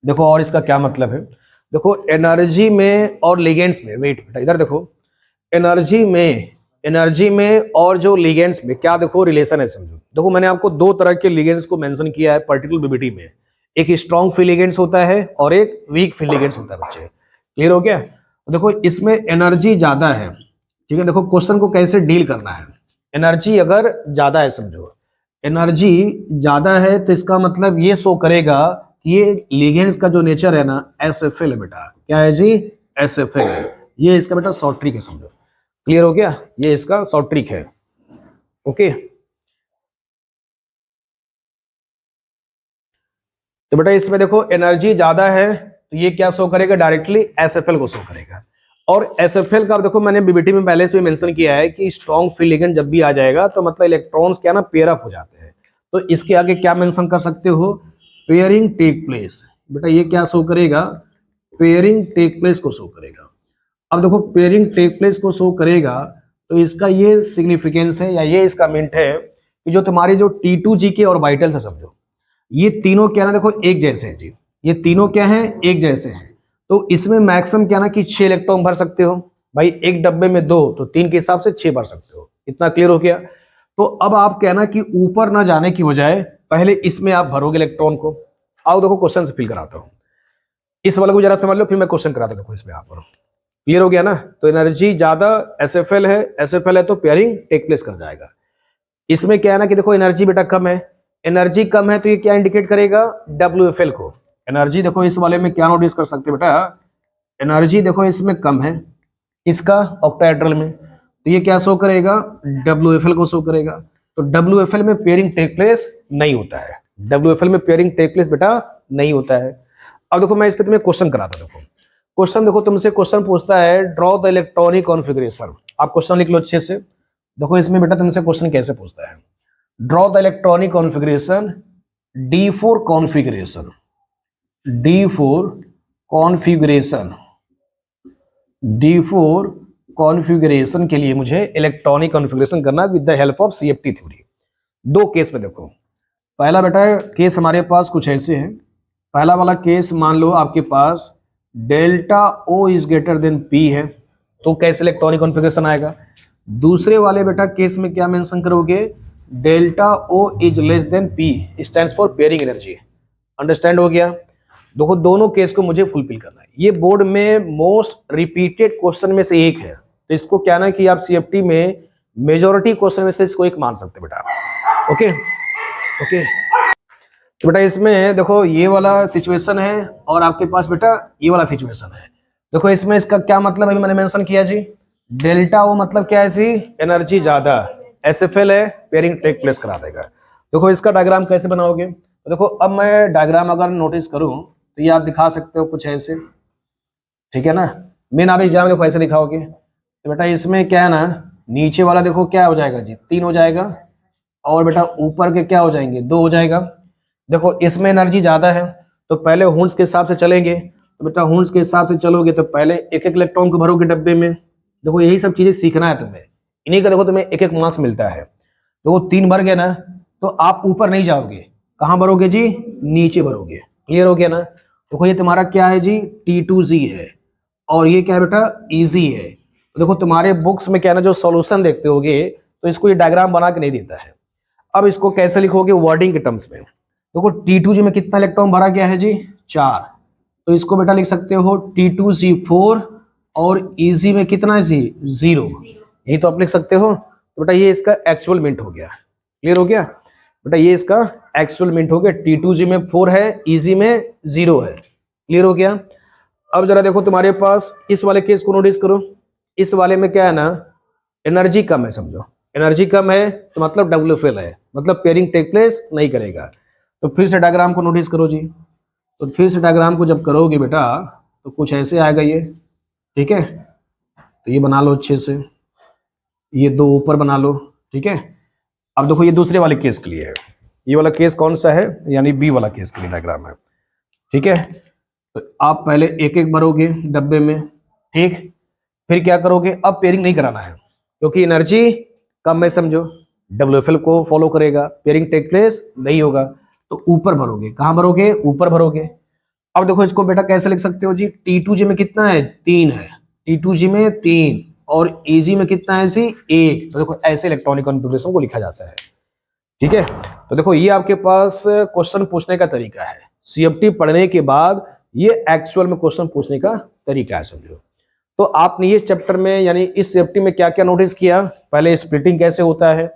देखो और इसका क्या मतलब है, देखो एनर्जी में और लिगेंड्स में, वेट बेटा इधर देखो, एनर्जी में और जो लिगेंड्स में क्या देखो रिलेशन है समझो। देखो मैंने आपको दो तरह के लिगेंड्स को मेंशन किया है पर्टिकुलर बीबीटी में, एक स्ट्रॉन्ग फील्ड लिगेंड्स होता है और एक वीक फील्ड लिगेंड्स होता है। बच्चे क्लियर हो गया। तो देखो इसमें एनर्जी ज्यादा है, ठीक है। देखो क्वेश्चन को कैसे डील करना है, एनर्जी अगर ज्यादा है समझो, एनर्जी ज्यादा है तो इसका मतलब ये शो करेगा कि ये लिगेंड्स का जो नेचर है ना एसएफएल है बेटा, क्या है जी, एसएफएल है। ये इसका बेटा शॉर्ट ट्रिक है समझो। क्लियर हो गया, ये इसका शॉर्ट ट्रिक है। ओके, तो बेटा इसमें देखो एनर्जी ज्यादा है तो ये क्या शो करेगा, डायरेक्टली एसएफएल को शो करेगा। और एसएफएल का देखो मैंने बीबीटी में पहले से भी मेंशन किया है कि स्ट्रॉन्ग फील्ड लिगेंड जब भी आ जाएगा तो मतलब इलेक्ट्रॉन्स क्या ना पेयर अप हो जाते हैं। तो इसके आगे क्या मेंशन कर सकते हो, पेयरिंग टेक प्लेस। बेटा ये क्या शो करेगा, पेयरिंग टेक प्लेस को शो करेगा। अब देखो पेयरिंग टेक प्लेस को शो करेगा तो इसका ये सिग्निफिकेंस है या ये इसका मिंट है कि जो तुम्हारे जो T2 GK और वाइटल्स है समझो, ये तीनों क्या ना देखो एक जैसे हैं जी, ये तीनों क्या हैं, एक जैसे हैं। तो इसमें मैक्सिमम क्या ना कि 6 इलेक्ट्रॉन भर सकते हो भाई, एक डब्बे में 2 तो 3 के हिसाब से 6 भर सकते हो। इतना क्लियर हो गया। तो अब आप क्या ना कि ऊपर ना जाने की बजाय पहले इसमें आप भरोगे इलेक्ट्रॉन को। आओ देखो क्वेश्चन से फिल कराता हूं, इस वाले को जरा समझ लो फिर मैं क्वेश्चन कराता हूं। देखो इसमें आप क्लियर हो गया ना। तो एनर्जी ज्यादा एसएफएल है, एसएफएल है तो पेयरिंग टेक प्लेस कर जाएगा। इसमें क्या है ना कि देखो एनर्जी बेटा कम है, एनर्जी कम है तो ये क्या इंडिकेट करेगा, डब्ल्यूएफएल को। एनर्जी देखो इस वाले में क्या नोटिस कर सकते हैं बेटा, एनर्जी देखो इसमें कम है, इसका ऑक्टाहेड्रल में, तो ये क्या शो करेगा, डब्ल्यूएफएल को शो करेगा। तो डब्ल्यूएफएल में पेयरिंग टेक प्लेस नहीं होता है, डब्ल्यूएफएल में पेयरिंग टेक प्लेस बेटा नहीं होता है। अब देखो मैं इस पे तुम्हें क्वेश्चन कराता हूं। देखो क्वेश्चन देखो तुमसे क्वेश्चन पूछता है ड्रॉ द इलेक्ट्रॉनिक कॉन्फ़िगरेशन। आप क्वेश्चन लिख लो अच्छे से। देखो इसमें बेटा तुमसे क्वेश्चन कैसे पूछता है, draw the electronic configuration D4 configuration, D4 configuration, D4 configuration के लिए मुझे इलेक्ट्रॉनिक कॉन्फ़िगरेशन करना with the help of CFT theory. दो केस में देखो, पहला बेटा केस हमारे पास कुछ ऐसे है। पहला वाला केस मान लो आपके पास delta O is greater than P है, तो कैसे इलेक्ट्रॉनिक कॉन्फ़िगरेशन आएगा। दूसरे वाले बेटा केस में क्या मेंशन करोगे, delta O is less then P stands for pairing energy. Understand हो गया। देखो दोनों केस को मुझे फुलफिल करना है, ये बोर्ड में मोस्ट रिपीटेड क्वेश्चन में से एक है, तो इसको क्या ना कि आप CFT में मेजोरिटी क्वेश्चन में से इसको एक मान सकते बेटा। ओके ओके, तो बेटा इसमें देखो ये वाला सिचुएशन है और आपके पास बेटा ये वाला सिचुएशन है। देखो इसमें इसका क्या मतलब अभी मैंने मेंशन किया जी, डेल्टा O मतलब क्या है जी, एनर्जी ज्यादा, एसएफएल है पेयरिंग टेक प्लेस करा देगा। देखो इसका डायग्राम कैसे बनाओगे, तो देखो अब मैं डायग्राम अगर नोटिस करूं तो ये आप दिखा सकते हो कुछ ऐसे, ठीक है ना। मेन आप एग्जाम देखो ऐसे दिखाओगे। तो बेटा इसमें क्या है ना, नीचे वाला देखो क्या हो जाएगा जी, 3 हो जाएगा, और बेटा ऊपर के क्या हो जाएंगे, 2 हो जाएगा। देखो इसमें एनर्जी ज्यादा है तो पहले हुंड्स के हिसाब से चलेंगे। तो बेटा हुंड्स के हिसाब से चलोगे तो पहले एक एक इलेक्ट्रॉन को भरोगे डब्बे में। देखो यही सब चीजें सीखना है तुम्हें, इन्हीं का देखो तुम्हें एक एक मार्क्स मिलता है। तो वो 3 भर गए ना, तो आप ऊपर नहीं जाओगे, कहाँ भरोगे जी, नीचे भरोगे। क्लियर हो गया ना। देखो ये तुम्हारा क्या है जी, T2Z है, और ये क्या है बेटा, इजी है। तो देखो तुम्हारे बुक्स में क्या है ना, जो सॉल्यूशन देखते होगे तो इसको ये डायग्राम बना के नहीं देता है। अब इसको कैसे लिखोगे, वर्डिंग के टर्म्स में। देखो T2G में कितना इलेक्ट्रॉन भरा गया है जी, 4। तो इसको बेटा लिख सकते हो T2Z4, और इजी में कितना है जी, 0। यही तो आप लिख सकते हो। तो बेटा ये इसका एक्चुअल मिनट हो गया। क्लियर हो गया बेटा, ये इसका एक्चुअल मिनट हो गया। T2G में 4 है, इजी में 0 है। क्लियर हो गया। अब जरा देखो तुम्हारे पास इस वाले केस को नोटिस करो। इस वाले में क्या है ना, एनर्जी कम है, समझो एनर्जी कम है तो मतलब WFL है, मतलब पेयरिंग टेक प्लेस नहीं करेगा। तो फिर से डायग्राम को नोटिस करो जी। तो फिर से डायग्राम को जब करोगे बेटा तो कुछ ऐसे आएगा ये, ठीक है। तो ये बना लो अच्छे से, ये 2 ऊपर बना लो, ठीक है। अब देखो ये दूसरे वाले केस के लिए है, ये वाला केस कौन सा है, यानी बी वाला केस के लिए डायग्राम है, ठीक है। तो आप पहले एक एक भरोगे डब्बे में, ठीक। फिर क्या करोगे, अब पेयरिंग नहीं कराना है क्योंकि एनर्जी कम है, समझो WFL को फॉलो करेगा, पेयरिंग टेक प्लेस नहीं होगा। तो ऊपर भरोगे, कहाँ भरोगे, ऊपर भरोगे। अब देखो इसको बेटा कैसे लिख सकते हो जी, T2G में कितना है, 3 है, T2G में 3, और EG में कितना है जी, 1। तो देखो ऐसे इलेक्ट्रॉनिक कॉन्फ़िगरेशन को लिखा जाता है, ठीक है। तो देखो ये आपके पास क्वेश्चन पूछने का तरीका है, CFT पढ़ने के बाद ये एक्चुअल में क्वेश्चन पूछने का तरीका है, समझो। तो आपने इस चैप्टर में यानी इस CFT में क्या क्या नोटिस किया, पहले स्प्लिटिंग कैसे होता है।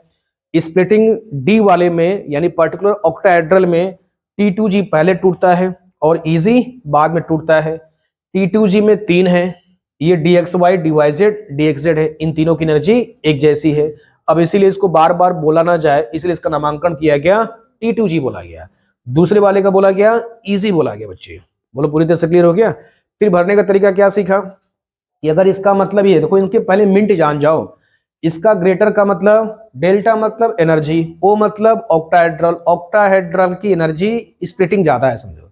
स्प्लिटिंग डी वाले में यानी पर्टिकुलर ऑक्टाहेड्रल में T2G पहले टूटता है और EG बाद में टूटता है। T2G में 3 है, ये DXY DYZ DXZ है, इन तीनों की एनर्जी एक जैसी है। अब इसीलिए इसको बार बार बोला ना जाए, इसलिए इसका नामांकन किया गया, T2G बोला गया। दूसरे वाले का बोला गया EG बोला गया। बच्चे बोलो पूरी तरह से क्लियर हो गया। फिर भरने का तरीका क्या सीखा कि अगर इसका मतलब ये देखो, इनके पहले मिंट जान जाओ। इसका ग्रेटर का मतलब, डेल्टा मतलब एनर्जी, ओ मतलब ऑक्टाहेड्रल, ऑक्टाहेड्रल की एनर्जी स्प्लिटिंग ज्यादा है, समझो।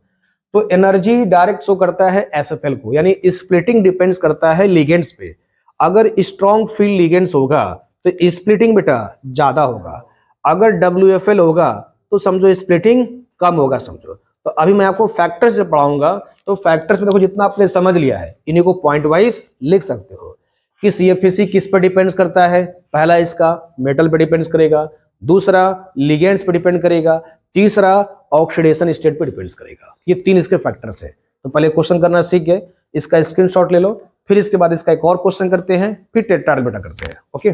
तो एनर्जी डायरेक्ट शो करता है SFL को, यानी स्प्लिटिंग डिपेंड्स करता है लिगेंड्स पे। अगर स्ट्रॉन्ग फील्ड लिगेंड्स होगा तो स्प्लिटिंग बेटा ज्यादा होगा, अगर WFL होगा तो समझो स्प्लिटिंग कम होगा, समझो। तो अभी मैं आपको फैक्टर्स से पढ़ाऊंगा, तो फैक्टर्स में देखो जितना आपने समझ लिया है इन्हीं को पॉइंट वाइज लिख सकते हो कि CFC किस पर डिपेंड्स करता है। पहला इसका मेटल पे डिपेंड्स करेगा, दूसरा लिगेंड्स पे डिपेंड करेगा, तीसरा ऑक्सीडेशन स्टेट पे डिपेंड्स करेगा। ये 3 इसके फैक्टर्स है। तो पहले क्वेश्चन करना सीख गए, इसका स्क्रीनशॉट ले लो, फिर इसके बाद इसका एक और क्वेश्चन करते हैं, फिर टेट्राहेड्रल बेटा करते हैं। ओके,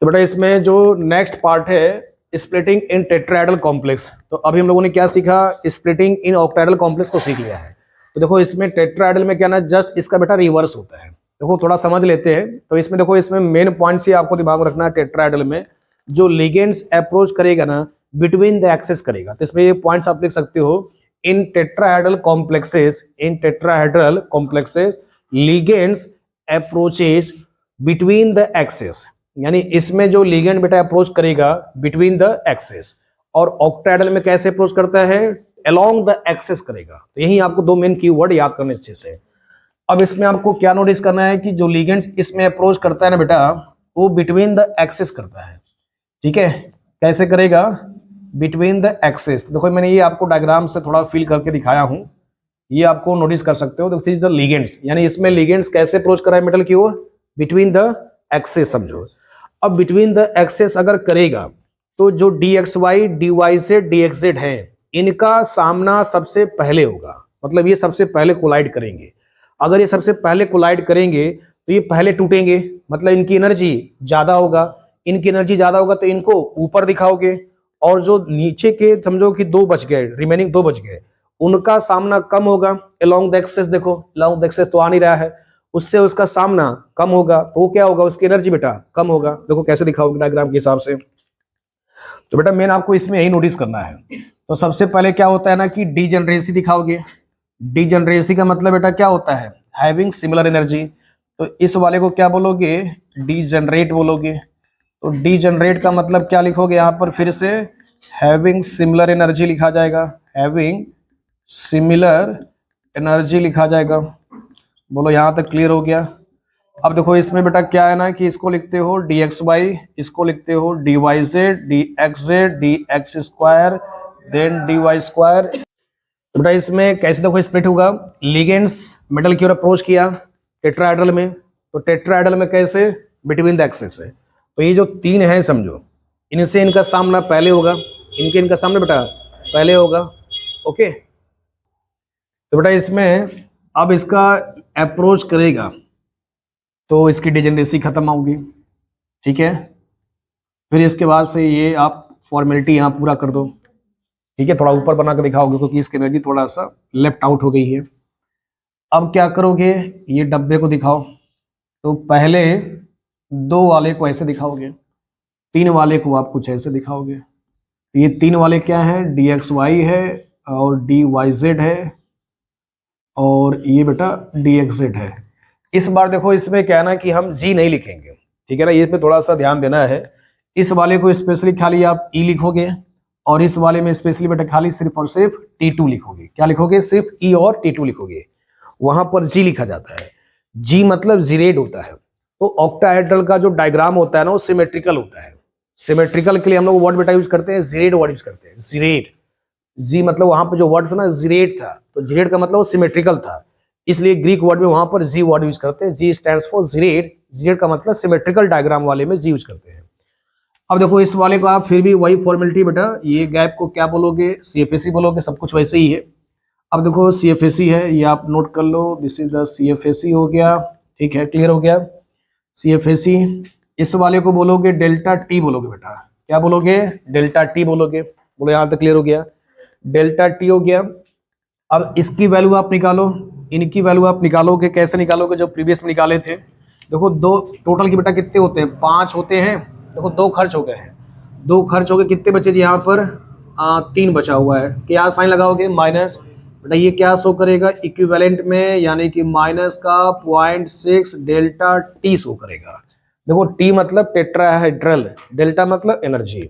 तो बेटा इसमें जो नेक्स्ट पार्ट है स्प्लिटिंग इन टेट्राहेड्रल कॉम्प्लेक्स। तो अभी हम लोगों ने क्या सीखा, स्प्लिटिंग इन ऑक्टाहेड्रल कॉम्प्लेक्स को सीख लिया है। तो देखो इसमें टेट्राहेड्रल में क्या ना, जस्ट इसका बेटा रिवर्स होता है। देखो थोड़ा समझ लेते हैं। तो इसमें देखो, इसमें मेन पॉइंट्स ही आपको दिमाग में रखना है। टेट्राहेड्रल में जो लिगेंड्स अप्रोच करेगा ना, बिटवीन द एक्सेस करेगा। तो इसमें ये पॉइंट्स आप लिख सकते हो, in tetrahedral complexes, in tetrahedral complexes ligands approaches between the axes, यानी इसमें जो लिगेंड बेटा अप्रोच करेगा बिटवीन द एक्सेस, और ऑक्टाहेड्रल में कैसे अप्रोच करता है, अलोंग द एक्सेस करेगा। तो यही आपको 2 मेन कीवर्ड याद करने अच्छे से। अब इसमें आपको क्या नोटिस करना है कि जो लिगेंड्स इसमें अप्रोच करता है ना बेटा, वो बिटवीन द एक्सेस करता है, ठीक है। कैसे करेगा, बिटवीन द एक्सेस। देखो मैंने ये आपको डायग्राम से थोड़ा फील करके दिखाया हूं, ये आपको नोटिस कर सकते हो। दिस इज द लिगेंड्स, यानी इसमें लिगेंड्स कैसे अप्रोच कर रहा है मेटल की ओर, बिटवीन द एक्सेस, समझो। अब बिटवीन द एक्सेस अगर करेगा तो जो DXY DYZ DXZ है, इनका सामना सबसे पहले होगा, मतलब ये सबसे पहले कोलाइड करेंगे। अगर ये सबसे पहले कोलाइड करेंगे तो ये पहले टूटेंगे, मतलब इनकी एनर्जी ज्यादा होगा। इनकी एनर्जी ज्यादा होगा तो इनको ऊपर दिखाओगे, और जो नीचे के समझो कि 2 बच गए, रिमेनिंग 2 बच गए, उनका सामना कम होगा अलोंग द एक्सेस। देखो अलोंग द एक्सेस तो आ नहीं रहा है, उससे उसका सामना कम होगा, तो वो क्या होगा, उसकी एनर्जी बेटा कम होगा। देखो कैसे दिखाओगे डायग्राम के हिसाब से। तो बेटा मेन आपको इसमें यही नोटिस करना है। तो सबसे पहले क्या होता है ना कि डीजेनरेसी दिखाओगे। डीजेनरेसी का मतलब बेटा क्या होता है, हैविंग सिमिलर एनर्जी। तो इस वाले को क्या बोलोगे, डीजेनरेट बोलोगे। तो डीजेनरेट का मतलब क्या लिखोगे यहाँ पर, फिर से हैविंग सिमिलर एनर्जी लिखा जाएगा, हैविंग सिमिलर एनर्जी लिखा जाएगा। बोलो यहाँ तक क्लियर हो गया। अब देखो इसमें बेटा क्या है ना कि इसको लिखते हो dxy, इसको लिखते हो dyz, dxz, dx square, then dy square. तो बेटा इसमें कैसे देखो स्प्लिट होगा, लिगेंड्स मेटल की ओर अप्रोच किया टेट्राहेड्रल में, तो टेट्राहेड्रल में कैसे, बिटवीन द एक्सेस है। तो ये जो तीन है समझो, इनसे इनका सामना पहले होगा, इनका सामना बेटा पहले होगा। ओके, तो बेटा इसमें अब इसका अप्रोच करेगा तो इसकी डिजेनरेसी खत्म होगी, ठीक है। फिर इसके बाद से ये आप फॉर्मेलिटी यहाँ पूरा कर दो, ठीक है। थोड़ा ऊपर बना कर दिखाओगे क्योंकि इसकी एनर्जी थोड़ा सा लेफ्ट आउट हो गई है। अब क्या करोगे, ये डब्बे को दिखाओ, तो पहले दो वाले को ऐसे दिखाओगे, तीन वाले को आप कुछ ऐसे दिखाओगे। ये तीन वाले क्या है, dxy है और dyz है और ये बेटा dxz है। इस बार देखो इसमें क्या है ना कि हम g नहीं लिखेंगे, ठीक है ना, ये पे थोड़ा सा ध्यान देना है। इस वाले को स्पेशली खाली आप e लिखोगे और इस वाले में स्पेशली बेटा खाली सिर्फ और सिर्फ T2 लिखोगे। क्या लिखोगे, सिर्फ E और T2 लिखोगे, वहां पर G लिखा जाता है। G मतलब जीरेड होता है। तो ऑक्टाहेड्रल का जो डायग्राम होता है ना वो सिमेट्रिकल होता है। सिमेट्रिकल के लिए हम लोग वर्ड बेटा यूज करते हैं जीरेड वर्ड यूज करते हैं, जीरेड। जी मतलब वहां पर जो वर्ड था ना जीरेड था, तो जीरेड का मतलब वो सिमेट्रिकल था, इसलिए ग्रीक वर्ड में वहां पर जी वर्ड यूज करते हैं। जी स्टैंड्स फॉर जीरेड, जीरेड का मतलब सिमेट्रिकल डायग्राम वाले में जी यूज करते हैं। अब देखो इस वाले को आप फिर भी वही फॉर्मेलिटी बेटा, ये गैप को क्या बोलोगे, CFAC बोलोगे, सब कुछ वैसे ही है। अब देखो CFAC है, ये आप नोट कर लो, दिस इज द CFAC हो गया, ठीक है, क्लियर हो गया CFAC। इस वाले को बोलोगे डेल्टा टी बोलोगे बेटा, क्या बोलोगे, डेल्टा टी बोलोगे। बोलो यहाँ तक क्लियर हो गया, डेल्टा टी हो गया। अब इसकी वैल्यू आप निकालो, इनकी वैल्यू आप निकालोगे, कैसे निकालोगे, जो प्रीवियस में निकाले थे। देखो दो टोटल की बेटा कितने होते हैं, 5 होते हैं। देखो 2 खर्च हो गए हैं, 2 खर्च हो गए, कितने बचे थे यहाँ पर, 3 बचा हुआ है। क्या साइन लगाओगे, माइनस। बेटा ये क्या शो करेगा, इक्विवेलेंट में, यानी कि माइनस का 0.6 डेल्टा टी शो करेगा। देखो टी मतलब टेट्राहेड्रल, डेल्टा मतलब एनर्जी।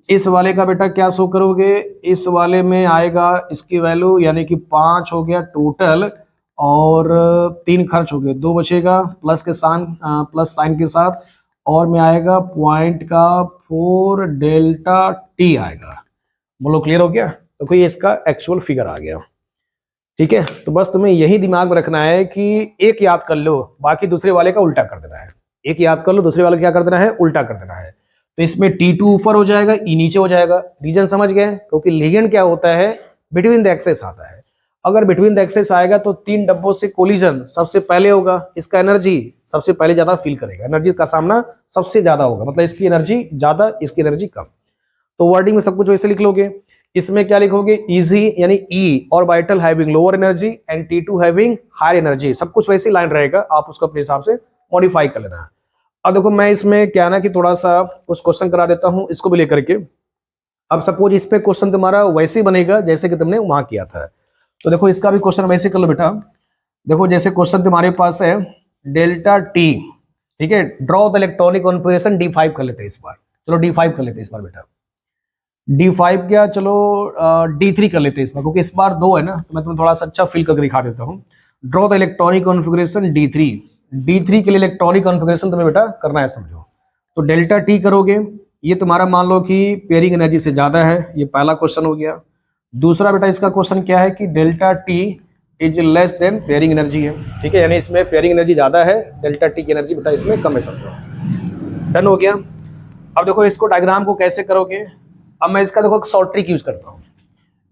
इस वाले का बेटा क्या शो करोगे, इस वाले में आएगा इसकी वैल्यू, यानी कि 5 हो गया टोटल और 3 खर्च हो गए, 2 बचेगा प्लस के साइन, प्लस साइन के साथ, और में आएगा 0.4 डेल्टा टी आएगा। बोलो क्लियर हो गया। तो कोई इसका एक्चुअल फिगर आ गया, ठीक है। तो बस तुम्हें यही दिमाग में रखना है कि एक याद कर लो, बाकी दूसरे वाले का उल्टा कर देना है। एक याद कर लो, दूसरे वाले क्या कर देना है, उल्टा कर देना है। तो इसमें T2 ऊपर हो जाएगा, E नीचे हो जाएगा। रीजन समझ गए, क्योंकि लिगेंड क्या होता है, बिटवीन द एक्सेस आता है। अगर बिटवीन द एक्सेस आएगा तो 3 डब्बों से कोलिजन सबसे पहले होगा, इसका एनर्जी सबसे पहले ज्यादा फील करेगा, एनर्जी का सामना सबसे ज्यादा होगा, मतलब इसकी एनर्जी ज्यादा, इसकी एनर्जी कम। तो वर्डिंग में सब कुछ वैसे लिख लोगे। इसमें क्या लिखोगे, इजी यानी e orbital having lower energy and T2 having higher energy, सब कुछ वैसे लाइन रहेगा, आप उसको अपने हिसाब से मॉडिफाई कर लेना है। अब देखो मैं इसमें क्या ना कि थोड़ा सा कुछ क्वेश्चन करा देता हूं इसको भी लेकर के। अब सपोज इस पे क्वेश्चन तुम्हारा वैसे ही बनेगा जैसे कि तुमने वहां किया था, तो देखो इसका भी क्वेश्चन वैसे कर लो बेटा। देखो जैसे क्वेश्चन तुम्हारे पास है डेल्टा टी, ठीक है, draw the electronic configuration D5 कर लेते हैं इस बार, चलो D5 कर लेते हैं इस बार बेटा। D5 क्या, चलो D3 कर लेते हैं इस बार, क्योंकि इस बार 2 है ना, तो मैं तुम्हें थोड़ा सा अच्छा फील करके दिखा देता हूँ। Draw the electronic configuration D3 के लिए इलेक्ट्रॉनिक कॉन्फ़िगरेशन तुम्हें बेटा करना है, समझो। तो डेल्टा टी करोगे, ये तुम्हारा मान लो कि पेयरिंग एनर्जी से ज्यादा है, ये पहला क्वेश्चन हो गया। दूसरा बेटा इसका क्वेश्चन क्या है कि delta T is less then pairing energy है, ठीक है, यानी इसमें पेयरिंग एनर्जी ज्यादा है, डेल्टा टी की एनर्जी बेटा इसमें कम है, समझो। डन हो गया। अब देखो इसको डायग्राम को कैसे करोगे। अब मैं इसका देखो एक शॉर्ट ट्रिक यूज करता हूँ।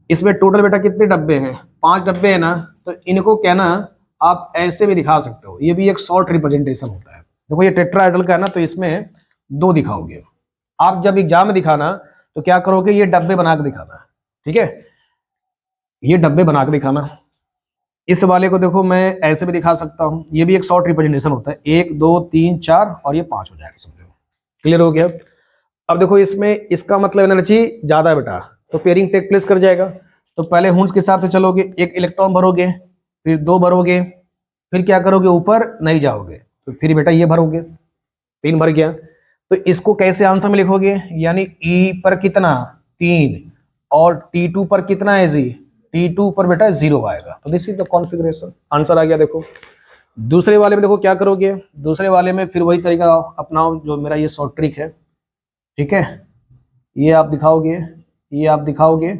इसमें टोटल बेटा कितने डब्बे हैं, 5 डब्बे हैं ना, तो इनको क्या ना आप ऐसे भी दिखा सकते हो, ये भी एक शॉर्ट रिप्रेजेंटेशन होता है। देखो ये टेट्राहेड्रल का है ना, तो इसमें 2 दिखाओगे। आप जब एग्जाम में दिखाना तो क्या करोगे, ये डब्बे बना के दिखाना, ठीक है, ये डब्बे बना के दिखाना। इस वाले को देखो मैं ऐसे भी दिखा सकता हूँ, ये भी एक शॉर्ट रिप्रेजेंटेशन होता है, 1 2 3 4 और ये 5 हो जाएगा, समझो। क्लियर हो गया। अब देखो इसमें इसका मतलब एनर्जी ज्यादा है बेटा, तो पेयरिंग टेक प्लेस कर जाएगा। तो पहले हुंस के हिसाब से चलोगे, 1 इलेक्ट्रॉन भरोगे, फिर 2 भरोगे, फिर क्या करोगे, ऊपर नहीं जाओगे, तो फिर बेटा ये भरोगे, 3 भर गया। तो इसको कैसे आंसर में लिखोगे, यानी E पर कितना 3 और T2 पर कितना है जी, T2 पर बेटा 0 आएगा। तो this is the configuration, answer आ गया। देखो दूसरे वाले में देखो क्या करोगे, दूसरे वाले में फिर वही तरीका अपनाओ जो मेरा ये शॉर्ट ट्रिक है, ठीक है। ये आप दिखाओगे, ये आप दिखाओगे,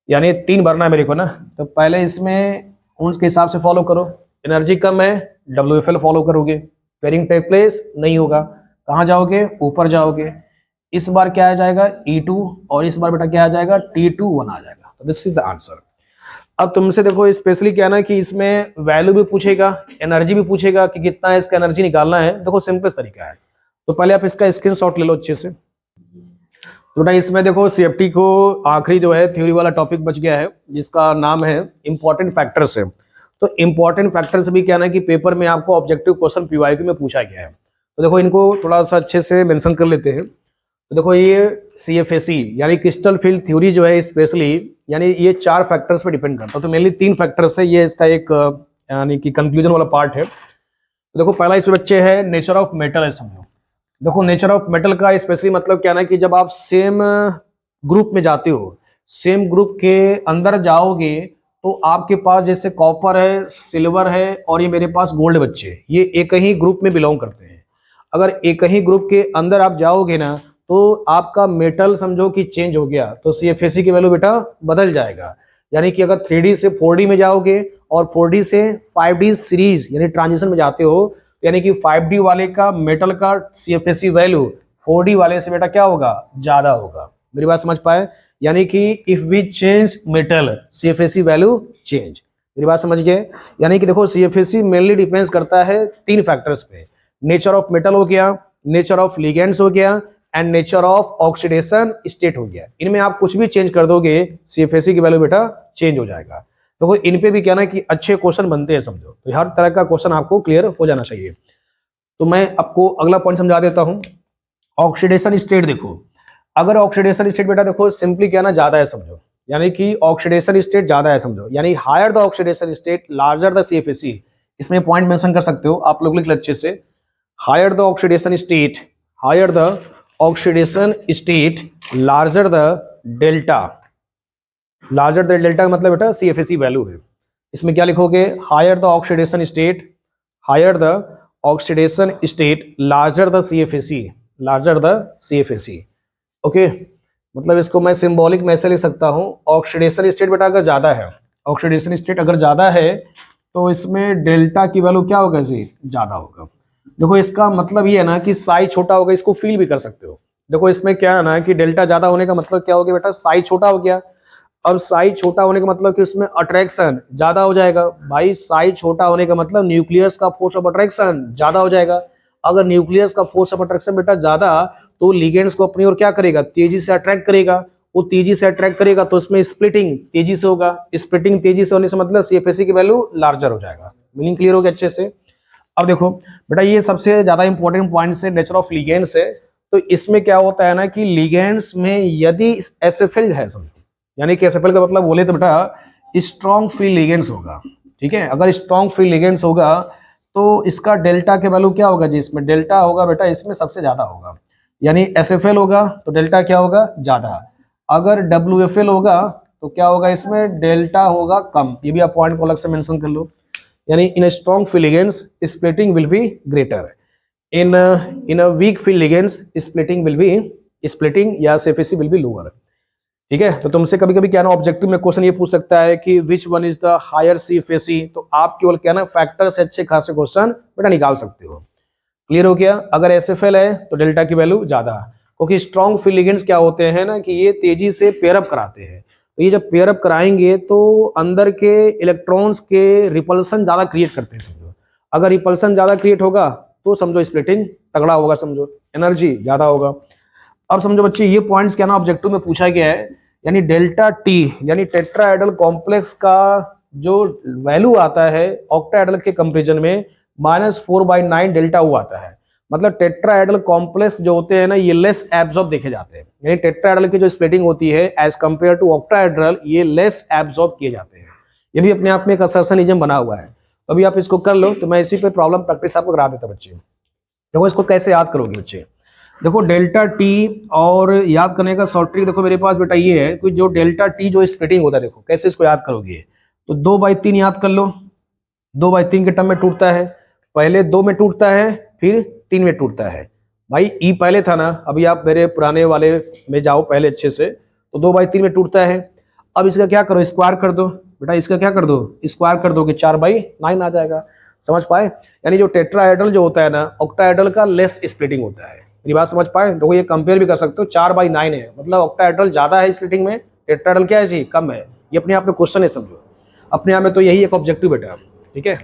यानी 3 भरना है मेरे को ना, तो पहले इसमें उसके हिसाब से फॉलो करो। एनर्जी कम है, WFL फॉलो करोगे, पेयरिंग टेक प्लेस नहीं होगा, कहाँ जाओगे, ऊपर जाओगे। इस बार क्या आ जाएगा E2 और इस बार बेटा क्या आ जाएगा T21 आ जाएगा। तो दिस इज द आंसर। अब तुमसे देखो स्पेशली क्या ना कि इसमें वैल्यू भी पूछेगा, एनर्जी भी पूछेगा कि कितना है इसका एनर्जी निकालना है। देखो सिंपलेस्ट तरीका है, तो पहले आप इसका स्क्रीनशॉट ले लो अच्छे से। तो बेटा इसमें देखो CFT को आखिरी जो है थ्योरी वाला टॉपिक बच गया है जिसका नाम है इंपॉर्टेंट फैक्टर्स है। तो इंपॉर्टेंट फैक्टर्स भी क्या ना कि पेपर में आपको ऑब्जेक्टिव क्वेश्चन PYQ में पूछा गया है। तो देखो इनको थोड़ा सा अच्छे से मेंशन कर लेते हैं। तो देखो ये CFAC यानी क्रिस्टल फील्ड थ्योरी जो है स्पेशली यानी ये 4 फैक्टर्स पे डिपेंड करता है। तो मेनली 3 फैक्टर्स है, ये इसका एक यानी कि कंक्लूजन वाला पार्ट है। तो देखो पहला इसमें बच्चे है नेचर ऑफ मेटल है, समझो। देखो नेचर ऑफ मेटल का स्पेशली मतलब क्या ना कि जब आप सेम ग्रुप में जाते हो, सेम ग्रुप के अंदर जाओगे तो आपके पास जैसे कॉपर है, सिल्वर है और ये मेरे पास गोल्ड बच्चे, ये एक ही ग्रुप में बिलोंग करते हैं। अगर एक ही ग्रुप के अंदर आप जाओगे ना तो आपका मेटल समझो कि चेंज हो गया, तो CFAC की वैल्यू बेटा बदल जाएगा। यानी कि अगर 3D से 4D में जाओगे और 4D से 5D सीरीज यानी ट्रांजिशन में जाते हो, यानी कि 5D वाले का मेटल का CFAC वैल्यू 4D वाले से बेटा क्या होगा, ज्यादा होगा। मेरी बात समझ पाए, यानी कि if we change metal CFAC value change. मेरी बात समझ गए, यानी कि देखो CFAC मेनली डिपेंड्स करता है 3 फैक्टर्स पे, नेचर ऑफ मेटल हो गया, नेचर ऑफ लिगेंड्स हो गया and nature of oxidation state हो गया। इनमें आप कुछ भी चेंज कर दोगे CFAC की वैल्यू बेटा चेंज हो जाएगा। तो इन पे भी क्या ना कि अच्छे क्वेश्चन बनते हैं समझो, तो हर तरह का क्वेश्चन आपको क्लियर हो जाना चाहिए। तो मैं आपको अगला पॉइंट समझा देता हूं, ऑक्सीडेशन स्टेट। देखो अगर ऑक्सीडेशन स्टेट बेटा देखो सिंपली क्या ना ज्यादा है समझो, यानी कि ऑक्सीडेशन स्टेट ज्यादा है समझो, यानी higher the oxidation state larger the CFAC। इसमें पॉइंट मेंशन कर सकते हो आप लोग लिख लो अच्छे से, higher the oxidation state, higher the oxidation state larger the delta. Larger the delta का मतलब बेटा CFAC वैल्यू है। इसमें क्या लिखोगे, higher the oxidation state, higher the oxidation state larger the CFAC, larger the CFAC। Okay, मतलब इसको मैं सिंबॉलिक में ऐसे लिख सकता हूं, ऑक्सीडेशन स्टेट बेटा अगर ज्यादा है, ऑक्सीडेशन स्टेट अगर ज्यादा है तो इसमें डेल्टा की वैल्यू क्या होगा जी, ज्यादा होगा। देखो इसका मतलब ये है ना कि साइज छोटा होगा, इसको फील भी कर सकते हो। देखो इसमें क्या है ना कि डेल्टा ज्यादा होने का मतलब क्या हो गया बेटा, साइज छोटा हो गया। अब साइज छोटा होने का मतलब कि उसमें अट्रैक्शन ज्यादा हो जाएगा। भाई साइज छोटा होने का मतलब न्यूक्लियस का फोर्स ऑफ अट्रैक्शन ज्यादा हो जाएगा। अगर न्यूक्लियस का फोर्स ऑफ अट्रैक्शन बेटा ज्यादा, तो लिगेंड्स को अपनी ओर क्या करेगा, तेजी से अट्रैक्ट करेगा। वो तेजी से अट्रैक्ट करेगा तो उसमें स्प्लिटिंग तेजी से होगा, स्प्लिटिंग तेजी से होने से मतलब CFAC की वैल्यू लार्जर हो जाएगा। मीनिंग क्लियर हो गया अच्छे से। अब देखो बेटा ये सबसे ज्यादा इंपॉर्टेंट पॉइंट है, नेचर ऑफ लिगेंड्स है। तो इसमें क्या होता है ना कि लिगेंड्स में यदि SFL है समझो, यानी कि SFL का मतलब बोले तो बेटा स्ट्रॉन्ग फ्री लिगेंड्स होगा, ठीक है। अगर स्ट्रॉन्ग फ्री लिगेंड्स होगा तो इसका डेल्टा के वैल्यू क्या होगा जी, इसमें डेल्टा होगा बेटा इसमें सबसे ज्यादा होगा। यानी SFL होगा तो डेल्टा क्या होगा, ज्यादा। अगर WFL होगा तो क्या होगा, इसमें डेल्टा होगा कम। ये भी आप पॉइंट को अलग से मेंशन कर लो। यानी इन strong field ligands splitting will be greater, in a weak field ligands splitting will be splitting या CFAC विल बी लोअर। ठीक है, तो तुमसे कभी कभी क्या ना ऑब्जेक्टिव में क्वेश्चन ये पूछ सकता है कि which one is the higher CFAC, तो आप केवल क्या ना फैक्टर से अच्छे खासे क्वेश्चन बेटा निकाल सकते हो। क्लियर हो गया। अगर SFL है तो डेल्टा की वैल्यू ज्यादा, क्योंकि स्ट्रॉन्ग फील्ड लिगेंड्स क्या होते हैं ना कि ये तेजी से पेयरअप कराते हैं। तो ये जब पेयरअप कराएंगे तो अंदर के इलेक्ट्रॉन्स के रिपल्सन ज्यादा क्रिएट करते हैं समझो। अगर रिपल्सन ज्यादा क्रिएट होगा तो समझो स्प्लिटिंग तगड़ा होगा, समझो एनर्जी ज्यादा होगा। अब समझो बच्चे ये पॉइंट्स क्या ना ऑब्जेक्टिव में पूछा गया है, यानी डेल्टा T यानी टेट्राहेड्रल कॉम्प्लेक्स का जो वैल्यू आता है ऑक्टाहेड्रल के कंपेरिजन में -4/9 डेल्टा U आता है। मतलब टेट्राहेड्रल कॉम्प्लेक्स जो होते हैं ना ये लेस एब्जॉर्ब देखे जाते हैं, यानी टेट्राहेड्रल की जो स्प्लिटिंग होती है एज कंपेयर टू ऑक्टाहेड्रल ये लेस एब्जॉर्ब किए जाते हैं। ये भी अपने आप में एक असर्शनिज्म बना हुआ है। तो अभी आप इसको कर लो, तो मैं इसी पे प्रॉब्लम प्रैक्टिस आपको करा देता बच्चे। देखो इसको कैसे याद करोगे बच्चे। देखो डेल्टा टी और याद करने का शॉर्ट ट्रिक देखो मेरे पास बेटा ये है कि जो डेल्टा टी जो स्प्लिटिंग होता है, देखो कैसे इसको याद करोगे। तो 2/3 याद कर लो, 2/3 के टर्म में टूटता है, पहले 2 में टूटता है फिर 3 में टूटता है। भाई ई पहले था ना, अभी आप मेरे पुराने वाले में जाओ पहले अच्छे से, तो 2/3 में टूटता है। अब इसका क्या करो, स्क्वायर कर दो बेटा, इसका क्या कर दो, स्क्वायर कर दो कि 4/9 आ जाएगा। समझ पाए? यानी जो टेट्राहेड्रल जो होता है ना, ऑक्टाहेड्रल का लेस स्प्लिटिंग होता है। मेरी बात समझ पाए? तो ये कंपेयर भी कर सकते हो, 4/9 है मतलब ऑक्टाहेड्रल ज्यादा है स्प्लिटिंग में, टेट्राहेड्रल क्या है जी, कम है। ये अपने आप में क्वेश्चन है, समझो अपने आप में, तो यही एक ऑब्जेक्टिव बेटा। ठीक है।